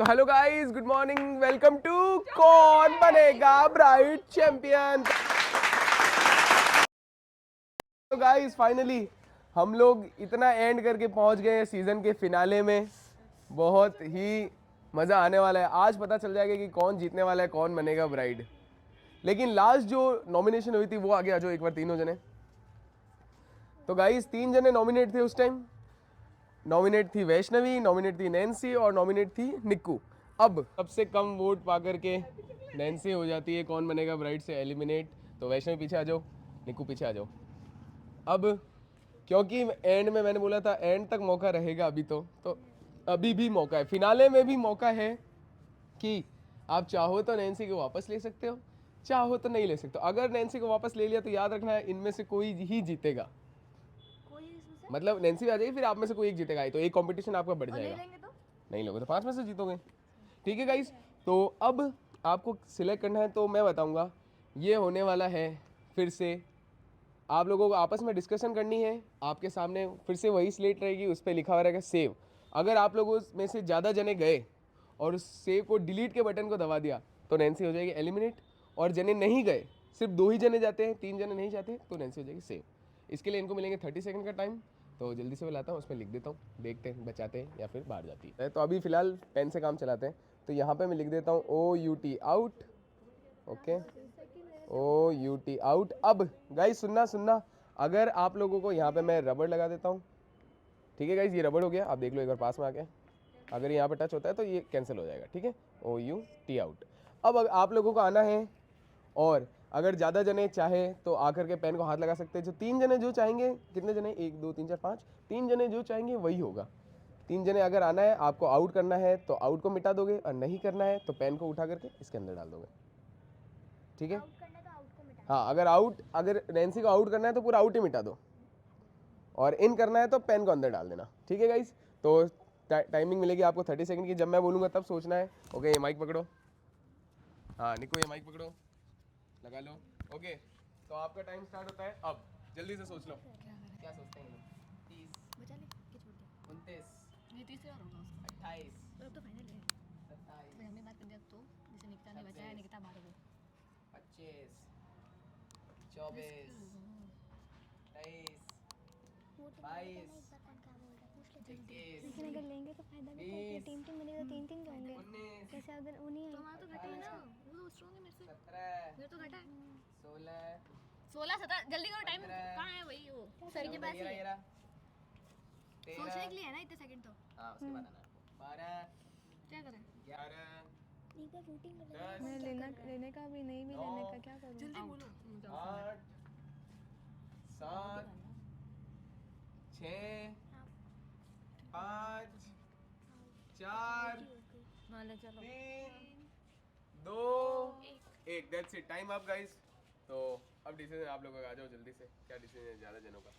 तो hello guys, good morning, welcome to कौन बनेगा ब्राइड चैंपियन। तो गाइस फाइनली हम लोग इतना एंड करके पहुंच गए सीजन के फिनाले में। बहुत ही मज़ा आने वाला है। आज पता चल जाएगा कि कौन जीतने वाला है, कौन बनेगा ब्राइड। लेकिन लास्ट जो नॉमिनेशन हुई थी वो आगे आ जाओ एक बार, तीनों जने। तो गाइस 3 जने नॉमिनेट थे उस टाइम। नॉमिनेट थी वैष्णवी, नॉमिनेट थी नैन्सी और नॉमिनेट थी निक्कू। अब सबसे कम वोट पा करके नैन्सी हो जाती है कौन बनेगा ब्राइड से एलिमिनेट। तो वैष्णवी पीछे आ जाओ, निक्कू पीछे आ जाओ। अब क्योंकि एंड में मैंने बोला था एंड तक मौका रहेगा अभी, तो अभी भी मौका है, फिनाले में भी मौका है कि आप चाहो तो नैन्सी को वापस ले सकते हो, चाहो तो नहीं ले सकते हो। अगर नैन्सी को वापस ले लिया तो याद रखना है इनमें से कोई ही जीतेगा। मतलब नैन्सी आ जाएगी, फिर आप में से कोई एक जीतेगा। तो एक कंपटीशन आपका बढ़ जाएगा। नहीं लोगे तो 5 में से जीतोगे। ठीक है गाइस, तो अब आपको सिलेक्ट करना है। तो मैं बताऊंगा ये होने वाला है। फिर से आप लोगों को आपस में डिस्कशन करनी है। आपके सामने फिर से वही स्लेट रहेगी, उस पर लिखा हुआ रहेगा सेव। अगर आप लोगों में से ज़्यादा जने गए और उस सेव को डिलीट के बटन को दबा दिया तो नैन्सी हो जाएगी एलिमिनेट। और जने नहीं गए, सिर्फ 2 ही जने जाते हैं, 3 जने नहीं जाते, तो नैन्सी हो जाएगी सेव। इसके लिए इनको मिलेंगे 30 सेकंड का टाइम। तो जल्दी से मैं लाता हूँ, उसमें लिख देता हूँ, देखते हैं बचाते हैं या फिर बाहर जाती है। तो अभी फिलहाल पेन से काम चलाते हैं। तो यहाँ पे मैं लिख देता हूँ OUT out. Okay, OUT out. अब गाइस सुनना सुनना, अगर आप लोगों को यहाँ पे मैं रबड़ लगा देता हूँ। ठीक है गाइस, ये रबड़ हो गया। आप देख लो एक बार पास में आके, अगर यहाँ पे टच होता है तो ये कैंसिल हो जाएगा। ठीक है, OUT आउट। अब आप लोगों को आना है, और अगर ज़्यादा जने चाहे तो आकर के पेन को हाथ लगा सकते हैं। जो 3 जने जो चाहेंगे, कितने जने, 1 2 3 4 5, 3 जने जो चाहेंगे वही होगा। 3 जने अगर आना है, आपको आउट करना है तो आउट को मिटा दोगे, और नहीं करना है तो पेन को उठा करके इसके अंदर डाल दोगे। ठीक है, हाँ, अगर नैन्सी को आउट करना है तो पूरा आउट ही मिटा दो, और इन करना है तो पेन को अंदर डाल देना। ठीक है गाइस, तो टाइमिंग मिलेगी आपको 30 सेकंड की। जब मैं बोलूँगा तब सोचना है। ओके, ये माइक पकड़ो। हाँ निको, ये माइक पकड़ो, लगा लो। ओके, तो आपका टाइम स्टार्ट होता है अब। जल्दी से सोच लो क्या सोचते हैं लोग। 30, 29, 28, 27, 26, 24, 23, 22, 21, लेकिन अगर लेंगे तो फायदा भी तो है। 20, टीम टीम बनेगा, 3 3 जाएंगे। 19, जैसे अगर उन्हीं है तो हमारा तो घटा ही ना, वो तो स्ट्रॉन्ग है मेरे से। 17, मेरा तो घटा है 16, 16 17। जल्दी करो, टाइम 15, कहाँ है? वही वो सर के पास ही है। 13, सोचने के लिए है ना इतने सेकंड तो। हाँ उसके बाद आना आपको। 12, क्या करें? 11, एक बार वोटिंग कर लेंगे। 10, मैं लेने का भी नहीं भी नौ, लेने का क्या करूँ। जल्दी बोलो। 8, 7, 6, 5, 4, हाँ ले चलो। 3, 2, 1। That's it, time up guys. तो अब डिसीजन आप लोगों का, आ जाओ जल्दी से। क्या डिसीजन है ज़्यादा जनों का?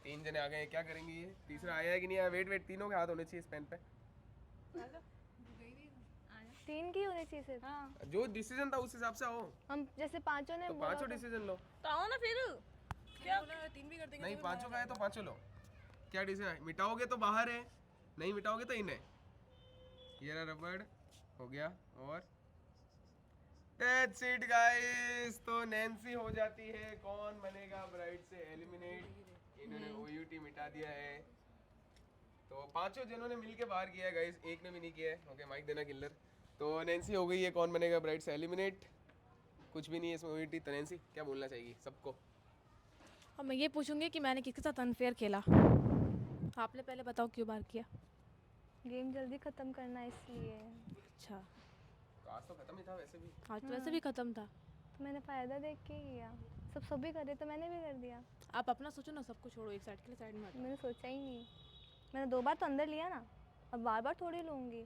3 जने आ गए हैं, क्या करेंगे? ये तीसरा आया है कि नहीं आया? वेट वेट, तीनों के हाथ होने चाहिए इस पेन पे। 3 की होनी चाहिए सिर्फ। हाँ जो डिसीजन था उस हिसाब से आओ। हम जैसे पांचों ने तो बोला पांचों तो- डिसीजन लो। तो आओ ना फिर। क्या बोला? 3 भी कर देंगे। नहीं, पांचों का है तो पांचों लो। क्या डिसीजन? मिटाओगे तो बाहर है, नहीं मिटाओगे तो इन है। ये रहा रबड़, हो गया। और दैट्स इट गाइस, तो नैन्सी हो जाती है कौन बनेगा ब्राइड से एलिमिनेट। इन्होंने OUT मिटा दिया है। तो पांचों जनों ने मिलके बाहर किया है गाइस, एक ने भी नहीं किया है। ओके, माइक देना किल्लर। तो नैन्सी हो गई है कौन बनेगा ब्राइड से एलिमिनेट। कुछ भी नहीं है इसमें OUT। तो नैन्सी क्या बोलना चाहिए सबको? अब मैं ये पूछूंगी कि मैंने किसके साथ अनफेयर खेला। आपने पहले बताओ क्यों बार किया? गेम जल्दी खत्म करना है इसलिए। अच्छा, तो आज तो खत्म ही था वैसे भी। आज तो वैसे भी खत्म था। तो मैंने फायदा देख के ही किया। सभी कर रहे तो मैंने भी कर दिया। आप अपना सोचो ना, सबको छोड़ो, एक साइड के लिए साइड में हटो। मैंने सोचा ही नहीं। मैंने 2 बार तो अंदर लिया ना, अब बार बार थोड़ी लूंगी।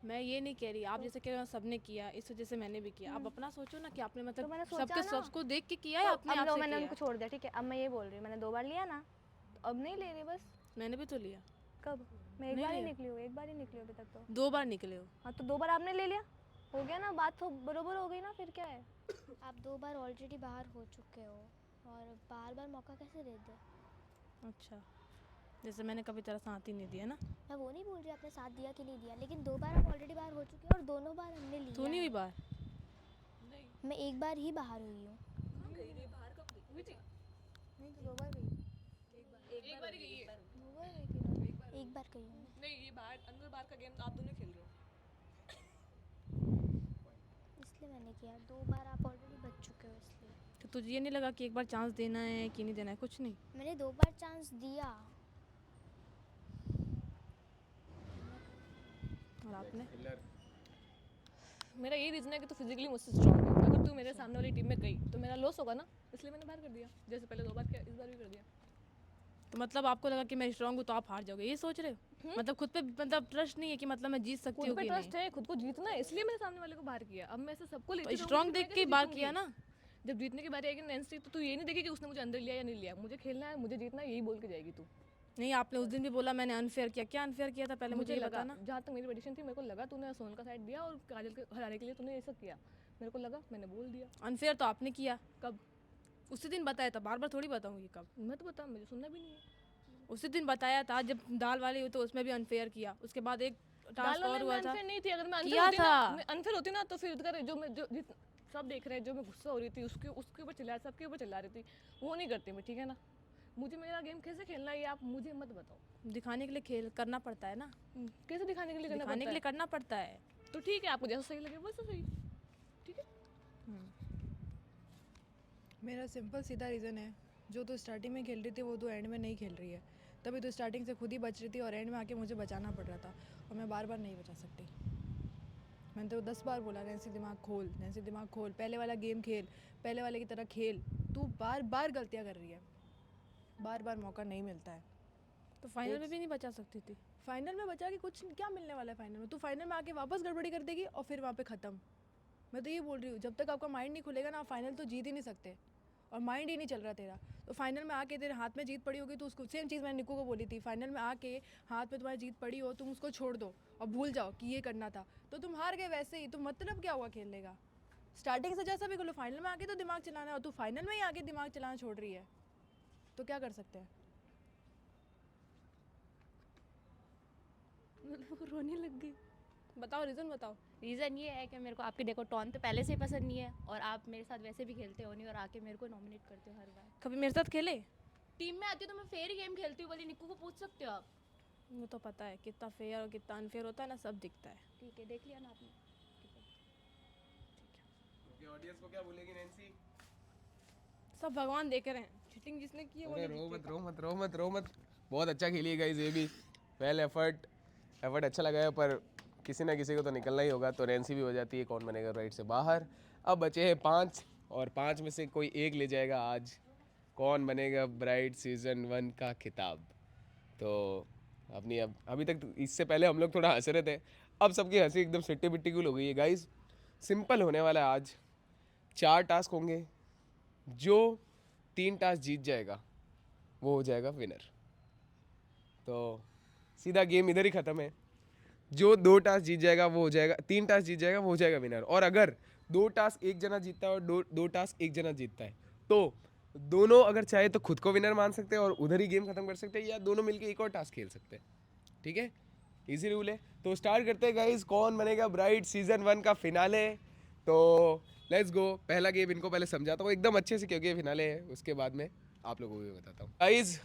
मैं ये नहीं कह रही, आप जैसे कह रहे हो सबने किया, इस वजह से मैंने भी किया। आप अपना सोचो ना कि आपने तो मैंने मतलब सोचा सबके ना। सबको देख के किया है, तो अपने अब आप लो, से मैंने किया उनको छोड़ दिया। ठीक है, अब मैं ये बोल रही हूँ, मैंने 2 बार लिया ना, तो अब नहीं ले रही बस। मैंने भी तो लिया। कब? मैं एक नहीं बार ही लिया। निकली हूँ, एक बार ही निकली हूँ अभी तक तो। 2 बार निकले हो। हाँ, तो 2 बार आपने ले लिया, हो गया ना, बात तो बरोबर हो गई ना, फिर क्या है। आप 2 बार ऑलरेडी बाहर हो चुके हो और बार बार मौका कैसे दे दे? अच्छा, जैसे मैंने कभी तेरा साथ ही नहीं दिया ना। मैं वो नहीं बोल रही आपने साथ दिया कि नहीं दिया, लेकिन 2 बार आप ऑलरेडी बाहर हो चुके हैं और दोनों बार हमने लिया तू नहीं हुई है। बाहर? मैं एक बार ही बाहर हुई हूँ। नहीं तो 2 बार गई। एक बार ही गई है। 2 बार गई थी ना। एक बार गई हूँ। नहीं, ये बाहर अंदर बाहर का गेम आप दोनों खेल रहे हो। इसलिए मैंने किया, 2 बार आप ऑलरेडी बच चुके हो इसलिए। तो तुझे ये नहीं लगा कि एक बार चांस देना है कि नहीं देना है? कुछ नहीं। मैंने 2 बार चांस दिया। और आपने? मेरा यही रीज़न है कि तू फिजिकली मुझसे स्ट्रॉन्ग है। अगर तू मेरे सामने वाली टीम में गई तो मेरा लॉस होगा ना, इसलिए मैंने बाहर कर दिया। जैसे पहले 2 बार किया, इस बार भी कर दिया। तो मतलब आपको लगा कि मैं स्ट्रांग हूँ तो आप हार जाओगे, ये सोच रहे हो? मतलब खुद पे मतलब ट्रस्ट नहीं है कि मतलब मैं जीत सकती खुद हूँ पे कि ट्रस्ट नहीं? है, खुद को जीतना है, इसलिए मैंने सामने वाले को बाहर किया। अब मैं ऐसे सबको लेती तो रहूंगी स्ट्रांग तो देख मैं के कैसे बार जीतूंगी? किया ना। जब जीतने की बारी आएगी नैन्सी, तो तू ये नहीं देखेगी कि उसने मुझे अंदर लिया या नहीं लिया। मुझे खेलना है, मुझे जीतना है, यही बोल के जाएगी तू। नहीं, आपने उस दिन भी बोला मैंने अनफेयर किया। क्या अनफेयर किया था पहले मुझे ये लगा, बताना। जहाँ तक मेरी प्रेडिक्शन थी, मेरे को लगा तूने सोनल का साइड दिया और काजल के हराने के लिए तूने ऐसा किया। मेरे को लगा, मैंने बोल दिया। अनफेयर तो आपने किया। कब? उसी दिन बताया था, बार बार थोड़ी बताऊंगी कब। मैं तो बता, मुझे सुनना भी नहीं है। उसी दिन बताया था जब दाल वाली हुई तो उसमें भी अनफेयर किया। उसके बाद एक टास्क और हुआ था। अनफेयर नहीं थी। अगर मैं किया अनफेयर होती ना, था। मैं अनफेयर होती ना तो फिर कर जो मैं जो सब देख रहे हैं, जो मैं गुस्सा हो रही थी उसके ऊपर चिल्ला, सबके ऊपर चिल्ला रही थी, वो नहीं करती मैं, ठीक है ना। मुझे मेरा गेम कैसे खेलना है ये आप मुझे मत बताओ। दिखाने के लिए खेल करना पड़ता है ना। कैसे दिखाने के लिए करना दिखाने के पड़ता लिए करना पड़ता है। है? तो ठीक है, आपको जैसा सही लगे वैसा सही, ठीक है। मेरा सिंपल सीधा रीज़न है, जो तू स्टार्टिंग में खेल रही थी वो तू एंड में नहीं खेल रही है। तभी तो स्टार्टिंग से खुद ही बच रही थी और एंड में आके मुझे बचाना पड़ रहा था, और मैं बार बार नहीं बचा सकती। मैंने तो 10 बार बोला नैन्सी दिमाग खोल, नैन्सी दिमाग खोल, पहले वाला गेम खेल, पहले वाले की तरह खेल। तू बार बार गलतियाँ कर रही है, बार बार मौका नहीं मिलता है। तो फाइनल में भी नहीं बचा सकती थी। फाइनल में बचा के कुछ क्या मिलने वाला है? फाइनल में तू फाइनल में आके वापस गड़बड़ी कर देगी और फिर वहाँ पे ख़त्म। मैं तो ये बोल रही हूँ, जब तक आपका माइंड नहीं खुलेगा ना, आप फाइनल तो जीत ही नहीं सकते, और माइंड ही नहीं चल रहा तेरा। तो फाइनल में आके तेरे हाथ में जीत पड़ी होगी तो उसको सेम चीज़ मैंने निक्कू को बोली थी, फाइनल में आके हाथ में तुम्हारी जीत पड़ी हो, तुम उसको छोड़ दो और भूल जाओ कि ये करना था, तो तुम हार गए वैसे ही। तो मतलब क्या हुआ खेलने का? स्टार्टिंग से जैसा भी कर लो, फाइनल में आके तो दिमाग चलाना है, और तू फाइनल में ही आके दिमाग चलाना छोड़ रही है, तो क्या कर सकते हैं? रोने लग गई। बताओ रीज़न बताओ। रीज़न ये है कि मेरे को आपके डेकोटॉन तो पहले से ही पसंद नहीं है, और आप मेरे साथ वैसे भी खेलते हो नहीं, और आके मेरे को नॉमिनेट करते हो हर बार। कभी मेरे साथ खेले? टीम में आती हो तो मैं फेयर गेम खेलती हूँ, बोली निक्कू को पूछ सकते हो आप। वो तो पता है कितना फेयर और कितना अनफेयर होता है ना, सब दिखता है। ठीक है, देख लिया ना आपने। ऑडियंस को क्या बोलेगी नैन्सी? सब भगवान देख रहे हैं, चीटिंग जिसने की है वो अरे नहीं रो दिखती। मत रो मत रो मत रो मत। बहुत अच्छा खेली है गाइस, ये भी वेल एफर्ट अच्छा लगा है, पर किसी ना किसी को तो निकलना ही होगा। तो नैन्सी भी हो जाती है कौन बनेगा राइट से बाहर। अब बचे हैं 5, और 5 में से कोई एक ले जाएगा आज कौन बनेगा ब्राइड सीजन 1 का खिताब। तो अपनी अब अभी तक इससे पहले हम लोग थोड़ा हंस रहे थे, अब सबकी हंसी एकदम सिट्टी बिट्टी गुल हो गई है गाइस। सिंपल होने वाला है आज, 4 टास्क होंगे, जो 3 टास्क जीत जाएगा वो हो जाएगा विनर। तो सीधा गेम इधर ही ख़त्म है। जो 2 टास्क जीत जाएगा वो हो जाएगा, 3 टास्क जीत जाएगा वो हो जाएगा विनर। और अगर 2 टास्क एक जना जीतता है और दो टास्क एक जना जीतता है, तो दोनों अगर चाहे तो खुद को विनर मान सकते हैं और उधर ही गेम खत्म कर सकते हैं, या दोनों मिलके एक और टास्क खेल सकते हैं। ठीक है, इजी रूल है। तो स्टार्ट करते हैं गाइस, कौन बनेगा ब्राइड सीजन 1 का फिनाले। तो लेट्स गो। पहला गेम इनको पहले समझाता हूँ एकदम अच्छे से, क्योंकि फिनाले है, उसके बाद में आप लोगों को भी बताता हूँ। गाइस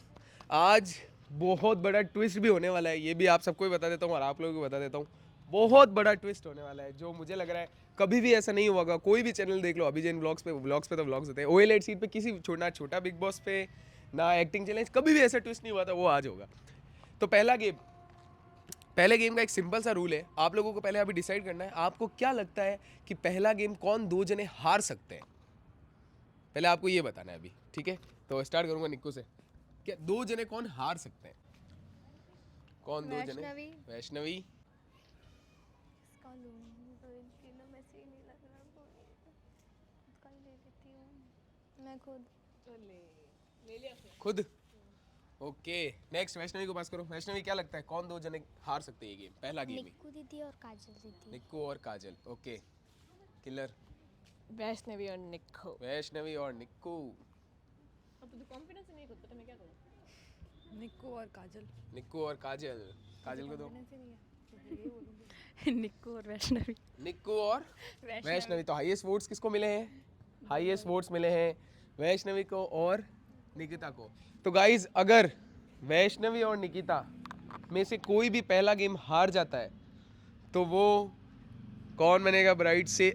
आज बहुत बड़ा ट्विस्ट भी होने वाला है, ये भी आप सबको भी बता देता हूँ और आप लोगों को बता देता हूँ। बहुत बड़ा ट्विस्ट होने वाला है, जो मुझे लग रहा है कभी भी ऐसा नहीं हुआ। कोई भी चैनल देख लो, अभिजैन व्लॉग्स पे तो व्लॉग्स होते हैं, OL8 सीट पे किसी छोटा बिग बॉस पे ना एक्टिंग चैलेंज, कभी भी ऐसा ट्विस्ट नहीं हुआ था, वो आज होगा। तो पहले गेम का एक सिंपल सा रूल है, आप लोगों को पहले अभी डिसाइड करना है आपको क्या लगता है कि पहला गेम कौन 2 जने हार सकते हैं, पहले आपको ये बताना है अभी। ठीक है, तो स्टार्ट करूंगा निक्कू से। क्या 2 जने कौन हार सकते हैं? कौन 2 जने? वैष्णवी। वैष्णवी। इसका लूंगी तो इनकी ना मैं सही नहीं लग रहा, तो खुद का ही ले लेती हूँ मैं खुद। खुद? ओके, नेक्स्ट वैष्णवी को पास करो। वैष्णवी क्या लगता है कौन 2 जने हार सकते हैं ये गेम, पहला गेम ही? निक्कू दीदी और काजल दीदी। निक्कू और काजल। Okay, killer. वैष्णवी और निक्कू। वैष्णवी और निक्कू। अब तुझे कॉन्फिडेंस नहीं खुद पे, तो मैं क्या करूँ? निक्कू और काजल। निक्कू और काजल। काजल को दो। निक्कू और वैष्णवी। निक्कू और वैष्णवी। तो हाईएस्ट वोट्स किसको मिले हैं? हाईएस्ट वोट्स मिले हैं वैष्णवी को और निकिता को। तो गाइज अगर वैष्णवी और निकिता में से कोई भी पहला गेम हार जाता है तो वो कौन बनेगा ब्राइड से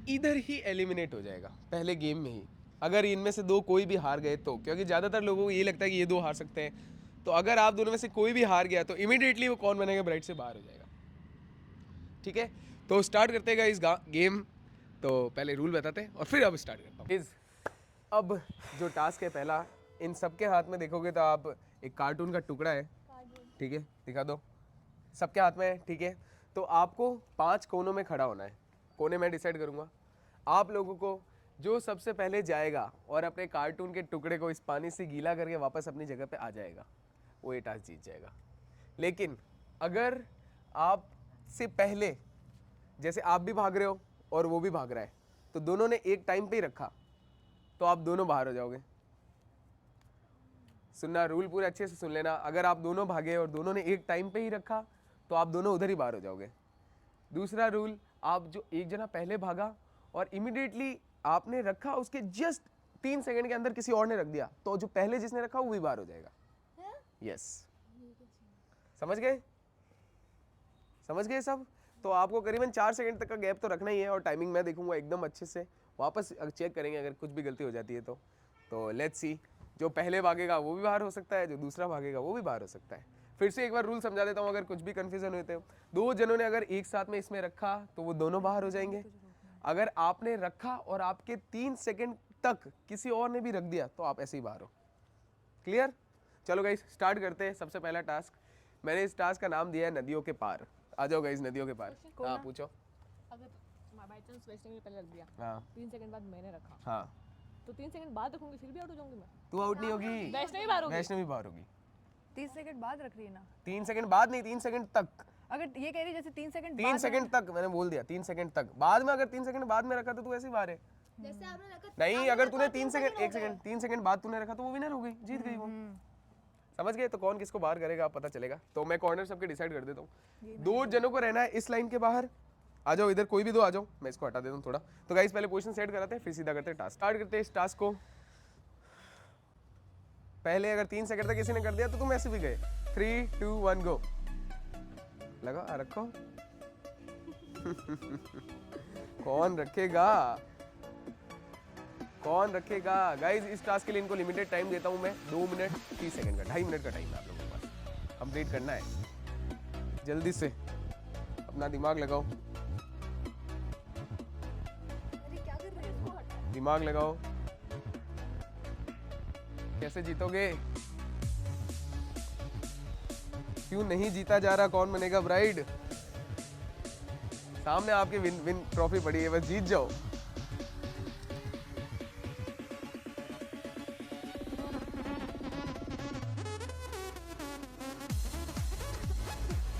इधर ही एलिमिनेट हो जाएगा पहले गेम में ही। अगर इनमें से दो कोई भी हार गए तो, क्योंकि ज़्यादातर लोगों को ये लगता है कि ये दो हार सकते हैं, तो अगर आप दोनों में से कोई भी हार गया तो इमीडिएटली वो कौन बनेगा ब्राइड से बाहर हो जाएगा। ठीक है, तो स्टार्ट करते हैं इस गेम। तो पहले रूल बताते हैं और फिर अब स्टार्ट करता हूँ। अब जो टास्क है पहला, इन सबके हाथ में देखोगे तो आप एक कार्टून का टुकड़ा है, ठीक है, दिखा दो, सबके हाथ में है, ठीक है। तो आपको 5 कोनों में खड़ा होना है। कोने में डिसाइड करूँगा। आप लोगों को जो सबसे पहले जाएगा और अपने कार्टून के टुकड़े को इस पानी से गीला करके वापस अपनी जगह पे आ जाएगा, वो ये टास्क जीत जाएगा। लेकिन अगर आप से पहले, जैसे आप भी भाग रहे हो और वो भी भाग रहा है, तो दोनों ने एक टाइम पे ही रखा तो आप दोनों बाहर हो जाओगे। सुनना, रूल पूरे अच्छे से सुन लेना। अगर आप दोनों भागे और दोनों ने एक टाइम पे ही रखा तो आप दोनों उधर ही बाहर हो जाओगे। दूसरा रूल, आप जो एक जना पहले भागा और इमीडिएटली आपने रखा, उसके जस्ट 3 सेकंड के अंदर किसी और ने रख दिया, तो जो पहले जिसने रखा वो भी बाहर हो जाएगा। यस, समझ गए? समझ गए सब? तो आपको करीबन 4 सेकंड तक का गैप तो रखना ही है और टाइमिंग मैं देखूंगा एकदम अच्छे से। वापस चेक करेंगे अगर कुछ भी गलती हो जाती है तो लेट्स सी। जो पहले भागेगा वो भी बाहर हो सकता है, जो दूसरा भागेगा वो भी बाहर हो सकता है। फिर से एक बार रूल समझा देता हूँ अगर कुछ भी कन्फ्यूजन हुए तो। 2 जनों ने अगर एक साथ में इसमें रखा तो वो दोनों बाहर हो जाएंगे। अगर आपने रखा और आपके 3 सेकंड तक किसी और ने भी रख दिया तो आप ऐसे ही बाहर हो। क्लियर? चलो गाइस स्टार्ट करते हैं। सबसे पहला टास्क, मैंने इस टास्क का नाम दिया है नदियों के पार। आ जाओ गाइस नदियों के पार। हाँ पूछो। अगर बाई चांस वैष्णवी ने पहले रख दिया, हाँ 3 सेकंड बाद मैंने रखा, हाँ, तो 3 सेकंड बाद रखूंगी फिर भी आउट हो जाऊंगी मैं? तू आउट नहीं होगी, वैष्णवी बाहर होगी। वैष्णवी बाहर होगी। 30 सेकंड बाद रख रही है ना? 3 सेकंड बाद नहीं, 3 सेकंड तक। अगर ये कह रही है जैसे 3 सेकंड 3 सेकंड तक मैंने बोल दिया, 3 सेकंड तक। बाद में अगर 3 सेकंड बाद में रखा तो तू ऐसे ही बाहर है। जैसे आपने रखा नहीं, अगर तूने 3 सेकंड, 1 सेकंड, 3 सेकंड बाद तूने रखा तो वो विनर हो गई, जीत गई वो। समझ गए? तो कौन किसको बाहर करेगा आप पता चलेगा। तो मैं कॉर्नर सबके डिसाइड कर देता हूँ। 2 जनों को रहना है इस लाइन के बाहर। आ जाओ इधर, कोई भी 2 आ जाओ, मैं इसको हटा देता हूँ थोड़ा। तो गाइस पहले पोजीशन सेट कराते हैं फिर सीधा करते हैं टास्क। स्टार्ट करते हैं इस टास्क को। पहले अगर 3 सेकंड तक किसी ने कर दिया तो तुम ऐसे भी गए। 3 2 1 गो। लगा रखो। कौन रखेगा? कौन रखेगा? गाइज इस टास्क के लिए इनको लिमिटेड टाइम देता हूं मैं, 2 मिनट 30 सेकंड का, 2.5 मिनट का टाइम है आप लोगों के पास। कंप्लीट करना है जल्दी से, अपना दिमाग लगाओ। दिमाग लगाओ। कैसे जीतोगे? क्यों नहीं जीता जा रहा? कौन बनेगा ब्राइड? सामने आपके विन ट्रॉफी पड़ी है, बस जीत जाओ।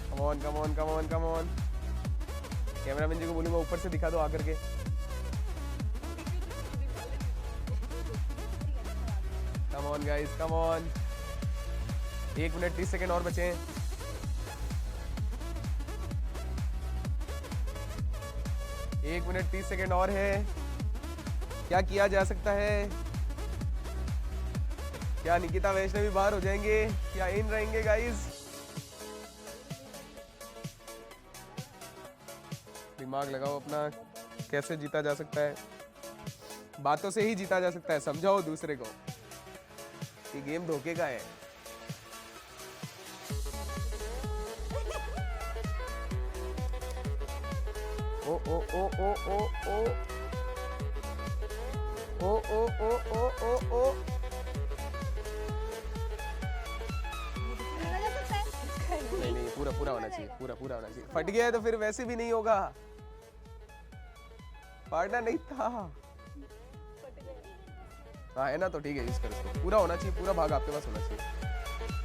Come on come on come on come on. Cameraman ji को बोलूंगा ऊपर से दिखा दो आकर के। Come on guys come on. 1 minute 30 second और बचे हैं। 1 मिनट 30 सेकंड और है। क्या किया जा सकता है? क्या निकिता वैष्णवी बाहर हो जाएंगे? क्या इन रहेंगे गाइस? दिमाग लगाओ अपना। कैसे जीता जा सकता है? बातों से ही जीता जा सकता है। समझाओ दूसरे को ये गेम धोखे का है। ओ oh oh oh oh oh oh oh oh oh oh ओ। नहीं नहीं, पूरा पूरा होना चाहिए, पूरा पूरा होना चाहिए। फट गया है तो फिर वैसे भी नहीं होगा। फाड़ना नहीं था। हाँ है ना, तो ठीक है यूज कर उसको। पूरा होना चाहिए, पूरा भाग आपके पास होना चाहिए।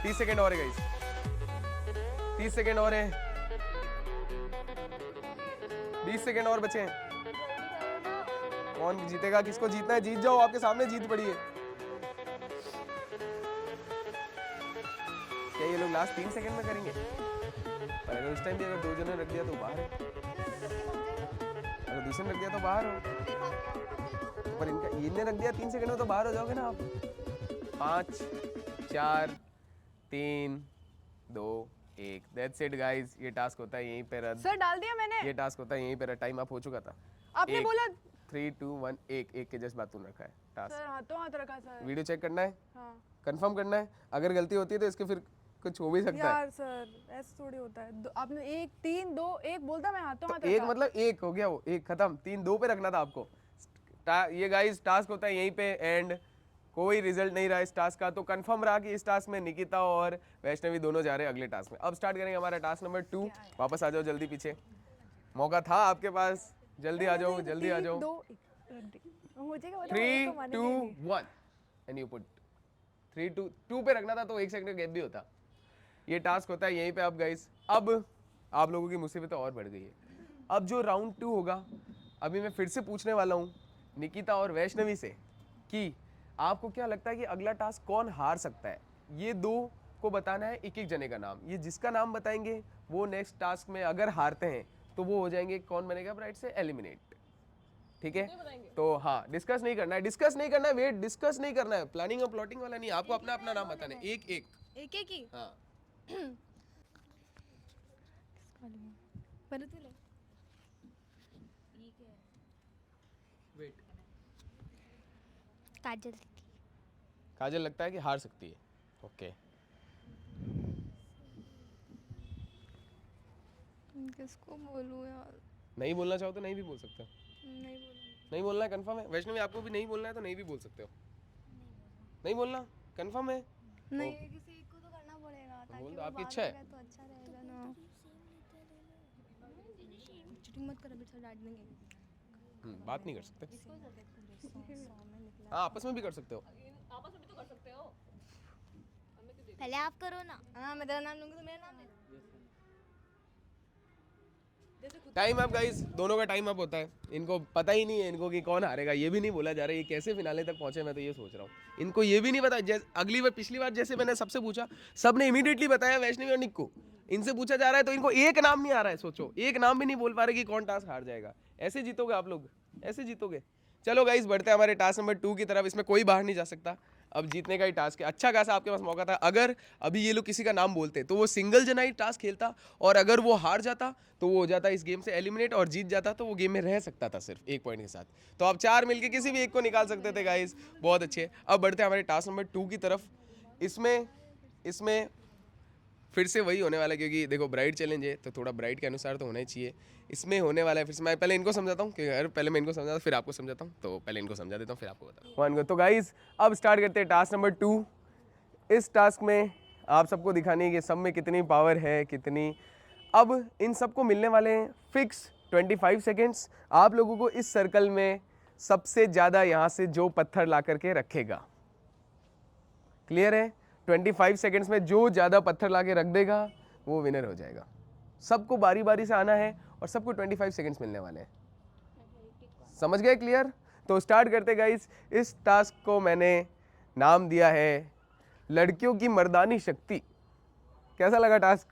30 सेकंड और है गाइस, 30 सेकंड और है। 20 सेकंड और बचे हैं। कौन जीतेगा? किसको जीतना है? जीत जाओ, आपके सामने जीत पड़ी है। लास्ट 3 सेकंड में करेंगे, पर अगर उस टाइम भी अगर 2 जनों ने रख दिया तो बाहर है, अगर दूसरे ने रख दिया तो बाहर हो, पर इनका इनने रख दिया 3 सेकंड में तो बाहर हो जाओगे ना आप। 5 4 3 2 1 दैट्स इट गाइस। ये टास्क होता है यहीं पे रद्द, सर डाल दिया मैंने। ये टास्क होता है यहीं पे रद्द। टाइम अप हो चुका था। आपने बोला 3 2 1 1 के जस्ट बातून रखा है टास्क। सर हाथों हाथ रखा सर। वीडियो चेक करना है, हाँ कंफर्म करना है। अगर गलती होती है तो इसके फिर कुछ हो भी सकता है। यार सर ऐसे थोड़ी होता है। आपने 1 3 2 1 बोलता, मैं हाथों हाथ तो एक रखा। मतलब एक हो गया, वो एक खत्म। 3 2 पे रखना था आपको। ये गाइस टास्क होता है यहीं पे एंड। कोई रिजल्ट नहीं रहा इस टास्क का, तो कंफर्म रहा कि इस टास्क में निकिता और वैष्णवी दोनों जा रहे हैं अगले टास्क में। अब स्टार्ट करेंगे हमारा टास्क नंबर 2। वापस आ जाओ जल्दी पीछे, मौका था आपके पास, जल्दी आ जाओ जल्दी आ जाओ। 2 मुझे क्या पता 3 2 1 एंड यू पुट 3 2 2 पे रखना था तो 1 सेकंड का गैप भी होता। ये टास्क होता है यहीं पे। अब गाइस अब आप लोगों की मुसीबतें और बढ़ गई है। अब जो राउंड 2 होगा, अभी मैं फिर से पूछने वाला हूँ निकिता और वैष्णवी से कि आपको क्या लगता है कि अगला टास्क कौन हार सकता है। ये दो को बताना है एक एक जने का नाम। ये जिसका नाम बताएंगे वो नेक्स्ट टास्क में अगर हारते हैं तो वो हो जाएंगे कौन बनेगा ब्राइट से एलिमिनेट। ठीक है, तो हाँ डिस्कस नहीं करना है, डिस्कस नहीं करना है, वेट डिस्कस नहीं करना है, प्लानिंग और प्लॉटिंग वाला नहीं। आपको अपना अपना नाम बताना है एक एक। एक एक ही। हाँ पहले तू ले। वेट। काजल काजल लगता है कि हार सकती है। ओके किसको बोलूँ यार, नहीं बोलना चाहो तो नहीं भी बोल सकते हो। नहीं बोलूँगी। नहीं बोलना है कंफर्म है। वैष्णवी आपको भी नहीं बोलना है तो नहीं भी बोल सकते हो। नहीं बोलना कंफर्म है। नहीं किसी एक को तो करना पड़ेगा ताकि बोल दो, वो आपकी बाहर इच्छा है। निकले तो अच्छा रहेगा ना। चीटिंग मत कर, अभी तो डांट देंगे। बात नहीं कर सकते। हाँ आपस में भी कर सकते हो। आपस में भी तो कर सकते हो। पहले आप करो ना। हाँ मैं तेरा नाम लूँगी तो मेरा नाम ले। टाइम अप गाइस, दोनों का टाइम अप होता है। इनको पता ही नहीं है इनको कि कौन हारेगा, ये भी नहीं बोला जा रहा है। ये कैसे फिनाले तक पहुंचे, मैं तो ये सोच रहा हूँ। इनको ये भी नहीं पता। अगली बार पिछली बार जैसे मैंने सबसे पूछा, सबने इमीडिएटली बताया वैष्णवी और निक को। इनसे पूछा जा रहा है तो इनको एक नाम नहीं आ रहा है। सोचो एक नाम भी नहीं बोल पा रहे कि कौन टास्क हार जाएगा। ऐसे जीतोगे आप लोग, ऐसे जीतोगे। चलो गाइस बढ़ते हैं हमारे टास्क नंबर 2 की तरफ। इसमें कोई बाहर नहीं जा सकता, अब जीतने का ही टास्क है। अच्छा खासा आपके पास मौका था। अगर अभी ये लोग किसी का नाम बोलते तो वो सिंगल जना ही टास्क खेलता, और अगर वो हार जाता तो वो हो जाता इस गेम से एलिमिनेट, और जीत जाता तो वो गेम में रह सकता था सिर्फ 1 पॉइंट के साथ। तो आप 4 मिलके किसी भी एक को निकाल सकते थे गाइस। बहुत अच्छे। अब बढ़ते हैं हमारे टास्क नंबर 2 की तरफ। इसमें फिर से वही होने वाला है, क्योंकि देखो ब्राइड चैलेंज है तो थोड़ा ब्राइड के अनुसार तो होना ही चाहिए। इसमें होने वाला है, फिर से मैं पहले इनको समझाता हूँ, क्योंकि पहले मैं इनको समझाता फिर आपको समझाता हूँ। तो पहले इनको समझा देता हूँ फिर आपको बताता हूँ। तो गाइस अब स्टार्ट करते हैं टास्क नंबर 2। इस टास्क में आप सबको दिखानी है कि सब में कितनी पावर है, कितनी। अब इन सबको मिलने वाले हैं फिक्स 25 सेकेंड्स। आप लोगों को इस सर्कल में सबसे ज़्यादा यहाँ से जो पत्थर ला करके रखेगा, क्लियर है, 25 सेकेंड्स में जो ज़्यादा पत्थर ला के रख देगा वो विनर हो जाएगा। सबको बारी बारी से आना है और सबको 25 सेकेंड्स मिलने वाले हैं। समझ गए, क्लियर? तो स्टार्ट करते गाइस। इस टास्क को मैंने नाम दिया है लड़कियों की मर्दानी शक्ति। कैसा लगा टास्क?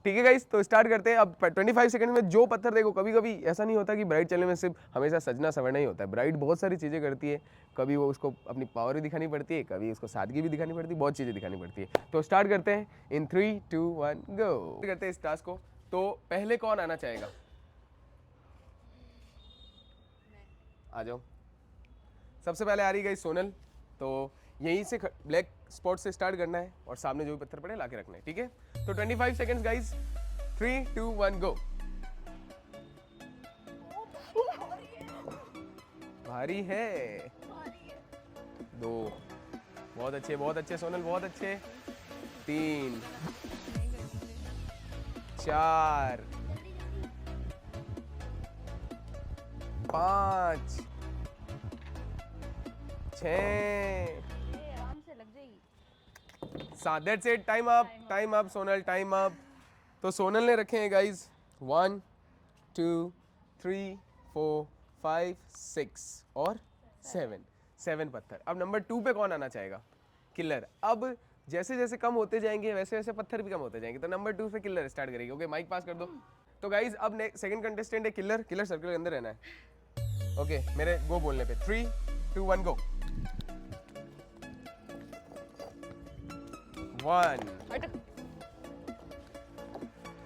ठीक है गाइस, तो स्टार्ट करते हैं। अब 25 सेकंड में जो पत्थर देखो, कभी कभी ऐसा नहीं होता कि ब्राइड चैलेंज में सिर्फ हमेशा सजना सवरना ही होता है। ब्राइड बहुत सारी चीज़ें करती है, कभी वो उसको अपनी पावर भी दिखानी पड़ती है, कभी उसको सादगी भी दिखानी पड़ती है, बहुत चीज़ें दिखानी पड़ती है। तो स्टार्ट करते हैं इन 3 2 1 गो। करते हैं इस टास्क को। तो पहले कौन आना चाहेगा? आ जाओ। सबसे पहले आ रही गई सोनल। तो यहीं से ब्लैक स्पॉट से स्टार्ट करना है और सामने जो भी पत्थर पड़े लाके रखना है, ठीक है? तो 25 सेकेंड्स गाइस, 3 2 1 गो। भारी है। 2, बहुत अच्छे सोनल, बहुत अच्छे। 3 4 5 6 7। That's it, time up Sonal, time up. तो सोनल ने रखे हैं गाइज 1 2 3 4 5 6 और 7 पत्थर। अब नंबर 2 पे कौन आना चाहेगा? किलर। अब जैसे जैसे कम होते जाएंगे वैसे वैसे पत्थर भी कम होते जाएंगे। तो नंबर 2 पे किलर स्टार्ट करेगी। ओके माइक पास कर दो। तो गाइज अब सेकंड कंटेस्टेंट है किलर। किलर सर्कल के अंदर रहना है। ओके मेरे गो बोलने पे 3 2 1 गो। 1 हट।